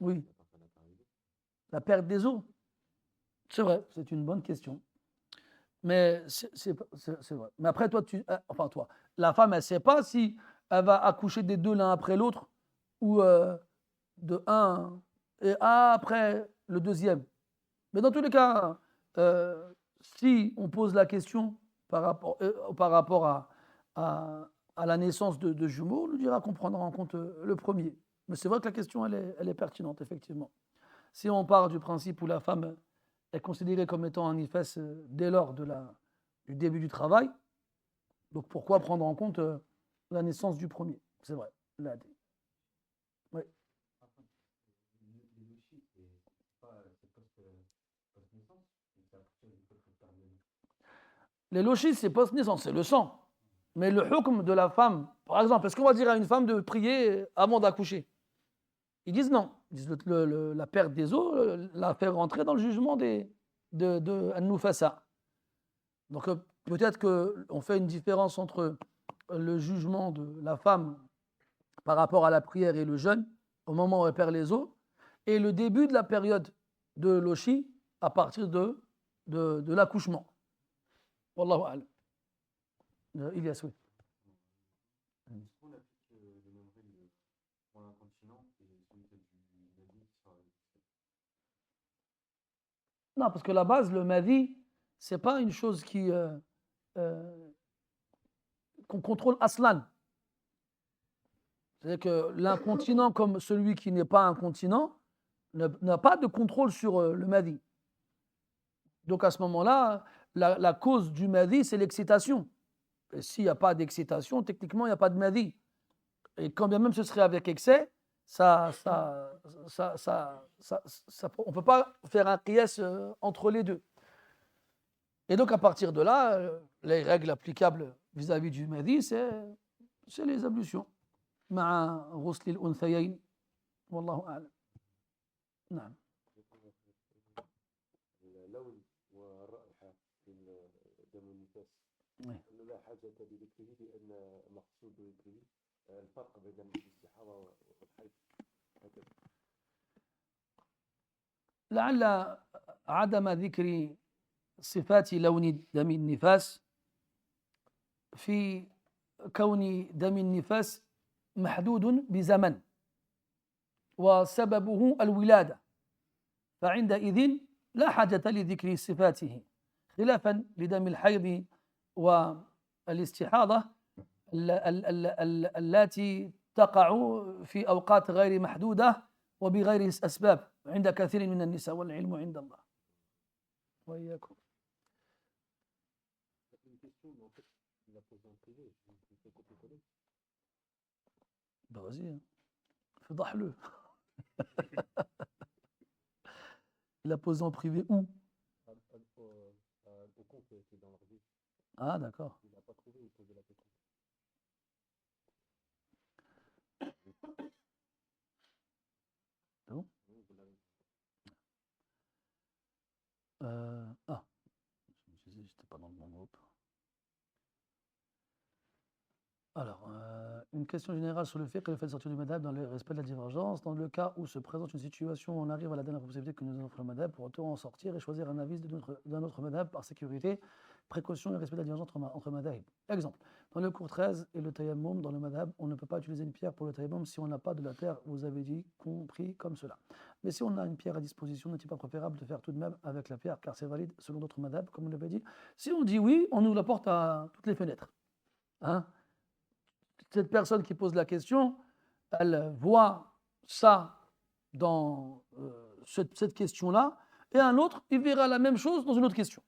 Oui. La perte des os. C'est vrai, c'est une bonne question. Mais c'est vrai. Mais après, toi, la femme, elle ne sait pas si elle va accoucher des deux l'un après l'autre ou de un et après le deuxième. Mais dans tous les cas, si on pose la question par rapport à la naissance de jumeaux, on nous dira qu'on prendra en compte le premier. Mais c'est vrai que la question, elle est pertinente, effectivement. Si on part du principe où la femme est considérée comme étant un nifas dès lors du début du travail, donc pourquoi prendre en compte la naissance du premier? C'est vrai. Oui. Les lochis, c'est post-naissance, c'est le sang. Mais le hukm de la femme, par exemple, est-ce qu'on va dire à une femme de prier avant d'accoucher? Ils disent non. Ils disent la perte des os la fait rentrer dans le jugement de An-Nufasa. Donc peut-être qu'on fait une différence entre le jugement de la femme par rapport à la prière et le jeûne, au moment où elle perd les os, et le début de la période de l'oshi à partir de l'accouchement. Wallahu a'lam. Ilyas, oui. On applique les mêmes règles pour l'incontinent et celui du bébé qui sort avec. Non, parce que la base, le madi, c'est pas une chose qu'on contrôle aslan. C'est-à-dire que l'incontinent comme celui qui n'est pas incontinent n'a pas de contrôle sur le madi. Donc à ce moment-là, la cause du madi, c'est l'excitation. Et s'il n'y a pas d'excitation, techniquement, il n'y a pas de madi. Et quand bien même ce serait avec excès, on ne peut pas faire un qiyas entre les deux. Et donc à partir de là, les règles applicables vis-à-vis du madi, c'est les ablutions. مع غسل الأنثيين والله أعلم. نعم. اللون والرائحة في دم النفاس لا حاجة بذكره لأن مقصود به الفرق بين الاستحاضة والحيض هكذا. لعل عدم ذكر صفات لون دم النفاس في كون دم النفاس محدود بزمن وسببه الولادة، فعندئذ لا حاجة لذكر صفاته، خلافا لدم الحيض والاستحاضة التي تقع في أوقات غير محدودة وبغير أسباب عند كثير من النساء، والعلم عند الله. وإياكم. Ben vas-y, hein. Fais-le. Il a posé en privé où? Au compte qui est dans leur vie. Ah, d'accord. Il n'a pas trouvé, il posait la question. C'est bon? Oui, vous l'avez. Ah, je me disais, j'étais pas dans le bon groupe. Alors, une question générale sur le fiqh et le fait de sortir du madhab dans le respect de la divergence. Dans le cas où se présente une situation où on arrive à la dernière possibilité que nous offre le madhab, pour autant en sortir et choisir un avis d'un autre madhab par sécurité, précaution et respect de la divergence entre madhab. Exemple, dans le cours 13 et le tayammum, dans le madhab, on ne peut pas utiliser une pierre pour le tayammum si on n'a pas de la terre, vous avez dit, compris comme cela. Mais si on a une pierre à disposition, n'est-il pas préférable de faire tout de même avec la pierre, car c'est valide selon d'autres madhab, comme on l'avait dit? Si on dit oui, on ouvre la porte à toutes les fenêtres. Hein? Cette personne qui pose la question, elle voit ça dans cette question-là, et un autre, il verra la même chose dans une autre question.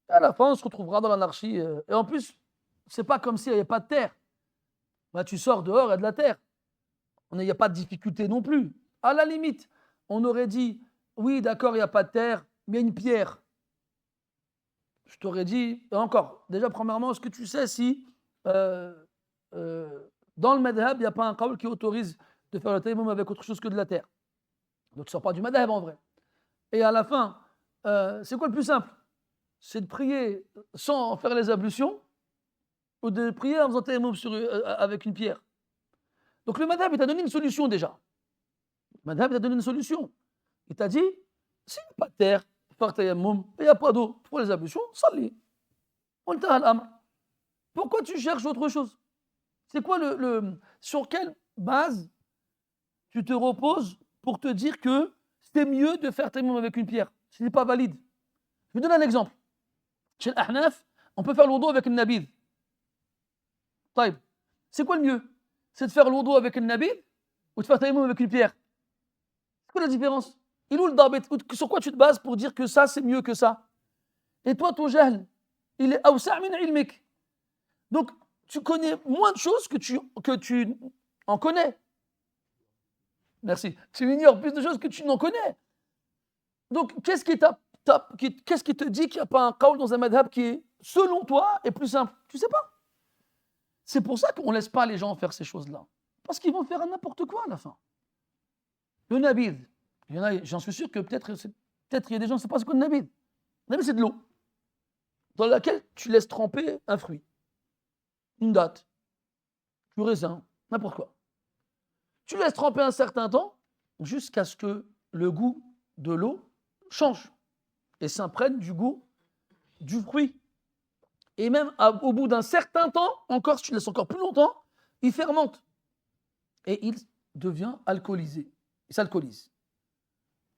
Et à la fin, on se retrouvera dans l'anarchie. Et en plus, c'est pas comme s'il n'y avait pas de terre. Bah, tu sors dehors, il y a de la terre. Il n'y a pas de difficulté non plus. À la limite, on aurait dit, oui, d'accord, il n'y a pas de terre, mais il y a une pierre. Je t'aurais dit, et encore, déjà, premièrement, est-ce que tu sais si... dans le madhab, il n'y a pas un qawl qui autorise de faire le tayammum avec autre chose que de la terre. Donc tu ne sors pas du madhab en vrai. Et à la fin, c'est quoi le plus simple? C'est de prier sans faire les ablutions ou de prier en faisant tayammum avec une pierre. Donc le madhab, il t'a donné une solution déjà. Le madhab, il t'a donné une solution. Il t'a dit, s'il n'y a pas de terre, faire tayammum, il n'y a pas d'eau pour les ablutions, salli. On t'a al-amr. Pourquoi tu cherches autre chose? C'est quoi sur quelle base tu te reposes pour te dire que c'est mieux de faire tayammum avec une pierre? Ce n'est pas valide. Je vous donne un exemple. Chez l'Ahnaf, on peut faire le wudu avec une nabid. Taïb. C'est quoi le mieux? C'est de faire le wudu avec une nabid ou de faire tayammum avec une pierre? C'est quoi la différence? Il est où le dabit? Sur quoi tu te bases pour dire que ça c'est mieux que ça? Et toi, ton jahl, il est awsa' min ilmik. Donc, tu connais moins de choses que tu en connais. Merci. Tu ignores plus de choses que tu n'en connais. Donc, qu'est-ce qui te dit qu'il n'y a pas un qawl dans un madhab qui est, selon toi, est plus simple? Tu ne sais pas. C'est pour ça qu'on ne laisse pas les gens faire ces choses-là. Parce qu'ils vont faire n'importe quoi à la fin. Le nabid, j'en suis sûr que peut-être il y a des gens qui ne savent pas ce qu'est le nabid. Le nabid, c'est de l'eau dans laquelle tu laisses tremper un fruit. Une date, du raisin, n'importe quoi. Tu laisses tremper un certain temps jusqu'à ce que le goût de l'eau change et s'imprègne du goût du fruit. Et même au bout d'un certain temps, encore, si tu laisses encore plus longtemps, il fermente et il devient alcoolisé. Il s'alcoolise.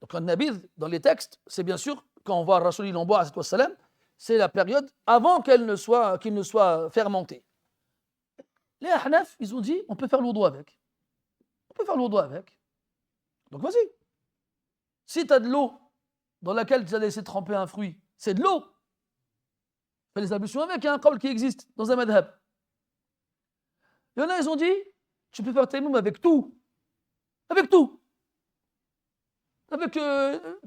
Donc un nabid, dans les textes, c'est bien sûr quand on voit Rasoul, il en boit, c'est la période avant qu'il ne soit fermenté. Les Ahnaf, ils ont dit, on peut faire l'oudou avec. On peut faire l'oudou avec. Donc vas-y. Si tu as de l'eau dans laquelle tu as laissé tremper un fruit, c'est de l'eau. Fais les ablutions avec, il y a un qawl qui existe dans un madhab. Il y en a, ils ont dit, tu peux faire tayammum avec tout. Avec tout. Avec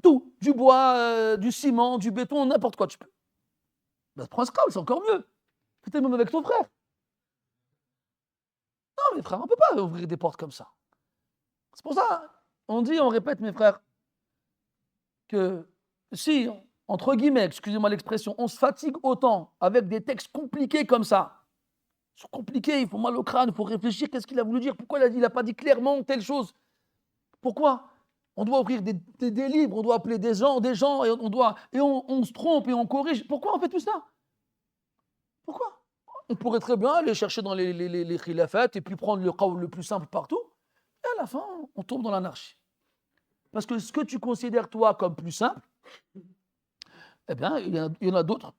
tout. Du bois, du ciment, du béton, n'importe quoi tu peux. Ben, prends ce qawl, c'est encore mieux. Fais tayammum avec ton frère. Non, mes frères, on ne peut pas ouvrir des portes comme ça. C'est pour ça, on répète, mes frères, que si, entre guillemets, excusez-moi l'expression, on se fatigue autant avec des textes compliqués comme ça, c'est compliqué, il faut mal au crâne, il faut réfléchir, qu'est-ce qu'il a voulu dire, pourquoi il n'a pas dit clairement telle chose, pourquoi on doit ouvrir des livres, on doit appeler des gens, et on se trompe et on corrige, pourquoi on fait tout ça? Pourquoi? On pourrait très bien aller chercher dans les khilafat et puis prendre le qawl le plus simple partout, et à la fin, on tombe dans l'anarchie. Parce que ce que tu considères toi comme plus simple, eh bien, il y en a d'autres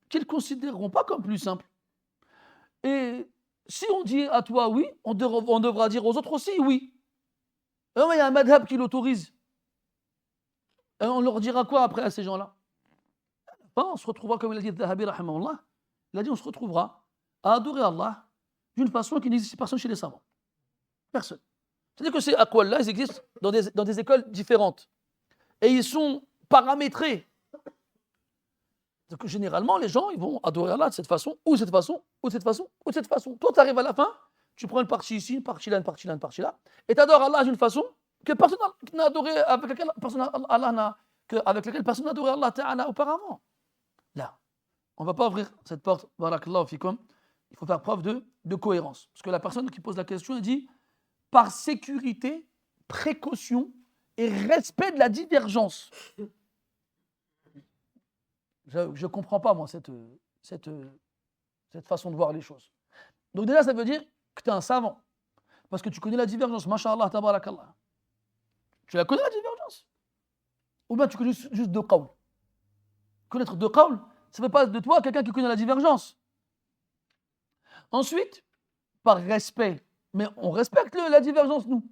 qui ne le considéreront pas comme plus simple. Et si on dit à toi oui, on devra dire aux autres aussi oui. Et il y a un madhab qui l'autorise. Et on leur dira quoi après à ces gens-là? On se retrouvera, comme il a dit Dhahabi, rahimahullah, il a dit on se retrouvera à adorer Allah d'une façon qui n'existe personne chez les savants. Personne. C'est-à-dire que ces aqwal-là, ils existent dans des écoles différentes. Et ils sont paramétrés. Donc généralement, les gens, ils vont adorer Allah de cette façon, ou de cette façon, ou de cette façon, ou de cette façon. Toi, tu arrives à la fin, tu prends une partie ici, une partie là, une partie là, une partie là, et tu adores Allah d'une façon que personne n'a adoré, avec laquelle personne n'a adoré Allah Ta'ala auparavant. Là, on ne va pas ouvrir cette porte, barakallahu fikum. Il faut faire preuve de cohérence. Parce que la personne qui pose la question, elle dit par sécurité, précaution et respect de la divergence. Je ne comprends pas, moi, cette façon de voir les choses. Donc déjà, ça veut dire que tu es un savant. Parce que tu connais la divergence. Masha'Allah, tabarakallah. Tu la connais, la divergence? Ou bien tu connais juste deux qawls? Connaître deux qawls, ça ne fait pas de toi quelqu'un qui connaît la divergence. Ensuite, par respect, mais on respecte la divergence, nous.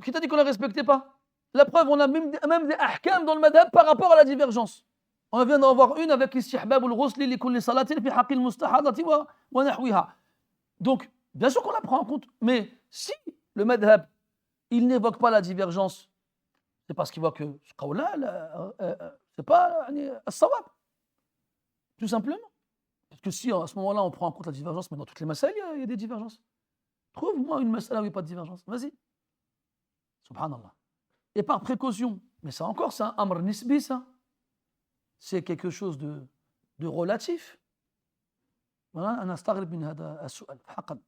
Qui t'a dit qu'on ne la respectait pas? La preuve, on a même des ahkam dans le madhab par rapport à la divergence. On vient d'en voir une avec istihbab al-ghusli li kulli salatin fi haqqi al-mustahadati wa nahwiha. Donc, bien sûr qu'on la prend en compte, mais si le madhab, il n'évoque pas la divergence, c'est parce qu'il voit que ce qawl-là, c'est pas as-sawab. Tout simplement. Parce que si à ce moment-là, on prend en compte la divergence, mais dans toutes les masales, il y a des divergences. Trouve-moi une masala où il n'y a pas de divergence. Vas-y. Subhanallah. Et par précaution, mais ça encore, c'est un amr nisbi, ça. C'est quelque chose de relatif. Voilà, un astarib min hada as-su'al, haqqan.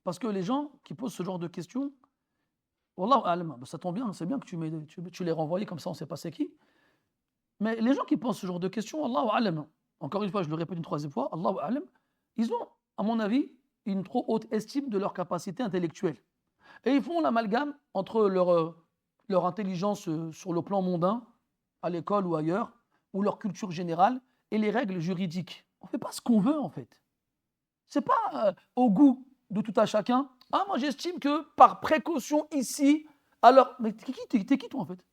Parce que les gens qui posent ce genre de questions, wallahu a'lam, ça tombe bien, c'est bien que tu les renvoyes comme ça, on ne sait pas c'est qui. Mais les gens qui posent ce genre de questions, Allahu a'lam, encore une fois, je le répète une troisième fois, Allahu a'lam, ils ont, à mon avis, une trop haute estime de leur capacité intellectuelle. Et ils font l'amalgame entre leur intelligence sur le plan mondain, à l'école ou ailleurs, ou leur culture générale, et les règles juridiques. On ne fait pas ce qu'on veut, en fait. Ce n'est pas au goût de tout à chacun. Ah, moi, j'estime que par précaution ici, alors... Mais t'es qui, toi, en fait?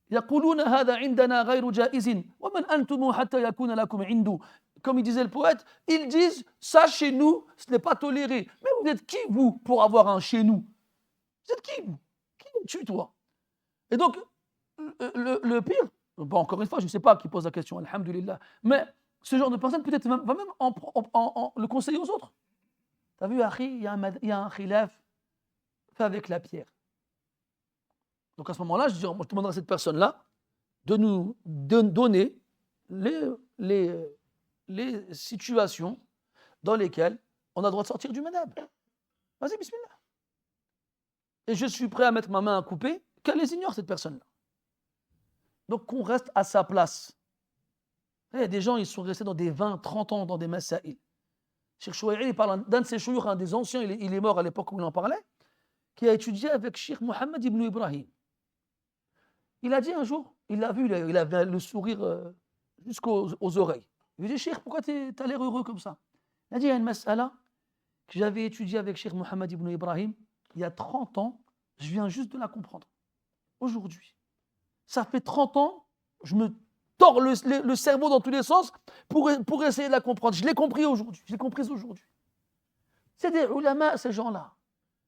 يقولون هذا عندنا غير جائز ومن أنتم حتى يكون لكم عنده. Comme il disait le poète, ils disent ça chez nous, ce n'est pas toléré. Mais vous êtes qui, vous, pour avoir un chez nous? Vous êtes qui, vous? Qui es-tu, toi? Et donc, le pire, bon, encore une fois, je ne sais pas qui pose la question, alhamdulillah, mais ce genre de personne peut-être va même le conseiller aux autres. Tu as vu, Akhi, il y a un khilaf fait avec la pierre. Donc à ce moment-là, je demanderai à cette personne-là de nous donner les situations dans lesquelles on a le droit de sortir du madhab. Vas-y, bismillah. Et je suis prêt à mettre ma main à couper qu'elle les ignore, cette personne-là. Donc qu'on reste à sa place. Il y a des gens, ils sont restés dans des 20, 30 ans dans des masaïl. Cheikh Chouaïri, il parle d'un de ses chouyours, un des anciens, il est mort à l'époque où il en parlait, qui a étudié avec Cheikh Mohammed ibn Ibrahim. Il a dit un jour, il l'a vu, il avait le sourire jusqu'aux oreilles. Il lui dit, Cheikh, pourquoi t'as l'air heureux comme ça? Il a dit, il y a une mas'ala que j'avais étudiée avec Cheikh Mohammed ibn Ibrahim il y a 30 ans, je viens juste de la comprendre. Aujourd'hui. Ça fait 30 ans, je me tords le cerveau dans tous les sens pour essayer de la comprendre. Je l'ai compris aujourd'hui. Je l'ai comprise aujourd'hui. C'est des ulama, ces gens-là.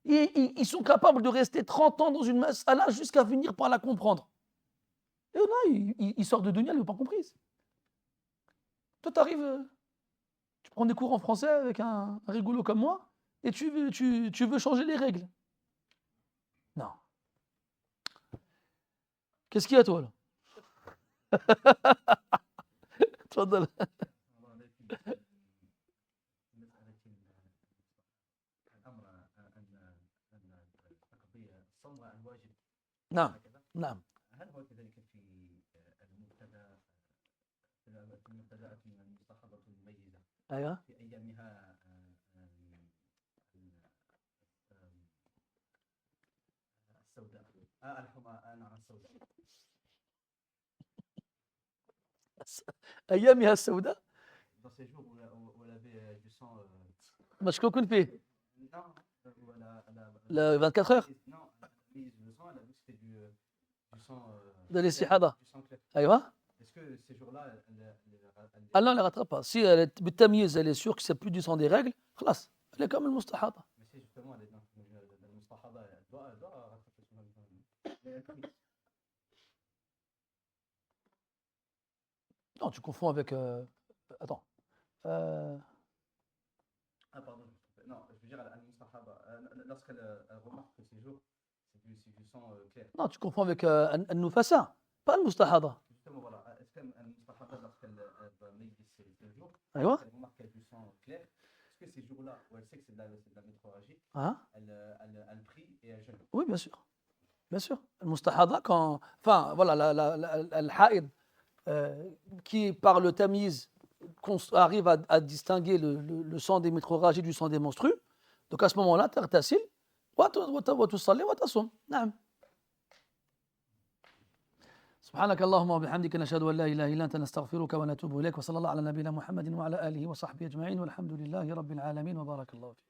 Ils sont capables de rester 30 ans dans une mas'ala jusqu'à finir par la comprendre. Et là, il sort de dunya, il ne l'a pas comprise. Toi, tu arrives, tu prends des cours en français avec un rigolo comme moi, et tu veux changer les règles. Non. Qu'est-ce qu'il y a, toi, là? تفضل. نعم نعم. هل هو كذلك في المبتدا في المبتدأات من المستحاضة المميزة ايوه في أيامها السوداء الحمى نعم السوداء ايامها السوداء dans ces jours où elle avait du sang مشكوك فيه non le 24 heures non le sang elle a vu que c'était du sang de الاستحاضة. du sang clair. ايوه. Est-ce que ces jours-là Ah non, elle ne rattrape pas. Si elle est بالتمييز, elle est sûre que c'est plus du sang des règles, خلاص, elle est comme المستحاضة. mais si justement elle est dans le mustahada elle doit rattraper son temps. Non, tu confonds avec. Attends. Ah pardon, non, je veux dire al-mustahaba, lorsqu'elle remarque que ces jours, c'est du sang clair. Non, tu confonds avec النفساء, pas المستحاضة. Justement, voilà, est-ce qu'al-mustahaba, lorsqu'elle va méditer ces jours, أيوة. elle remarque qu'il y a du sang clair, est-ce que ces jours-là où elle sait que c'est de la métrorragie, Hein? elle prie et elle jeûne? Oui, bien sûr. Bien sûr. المستحاضة, quand. Enfin, voilà, الحائض qui, par le tamiz, arrive à distinguer le sang des métrorragies du sang des menstrues. Donc à ce moment-là, تغتسل وتصلي وتصوم. نعم. سبحانك اللهم وبحمدك نشهد أن لا إله إلا أنت نستغفرك ونتوب إليك وصلى الله على نبينا محمد وعلى آله وصحبه أجمعين والحمد لله رب العالمين وبارك الله فيك.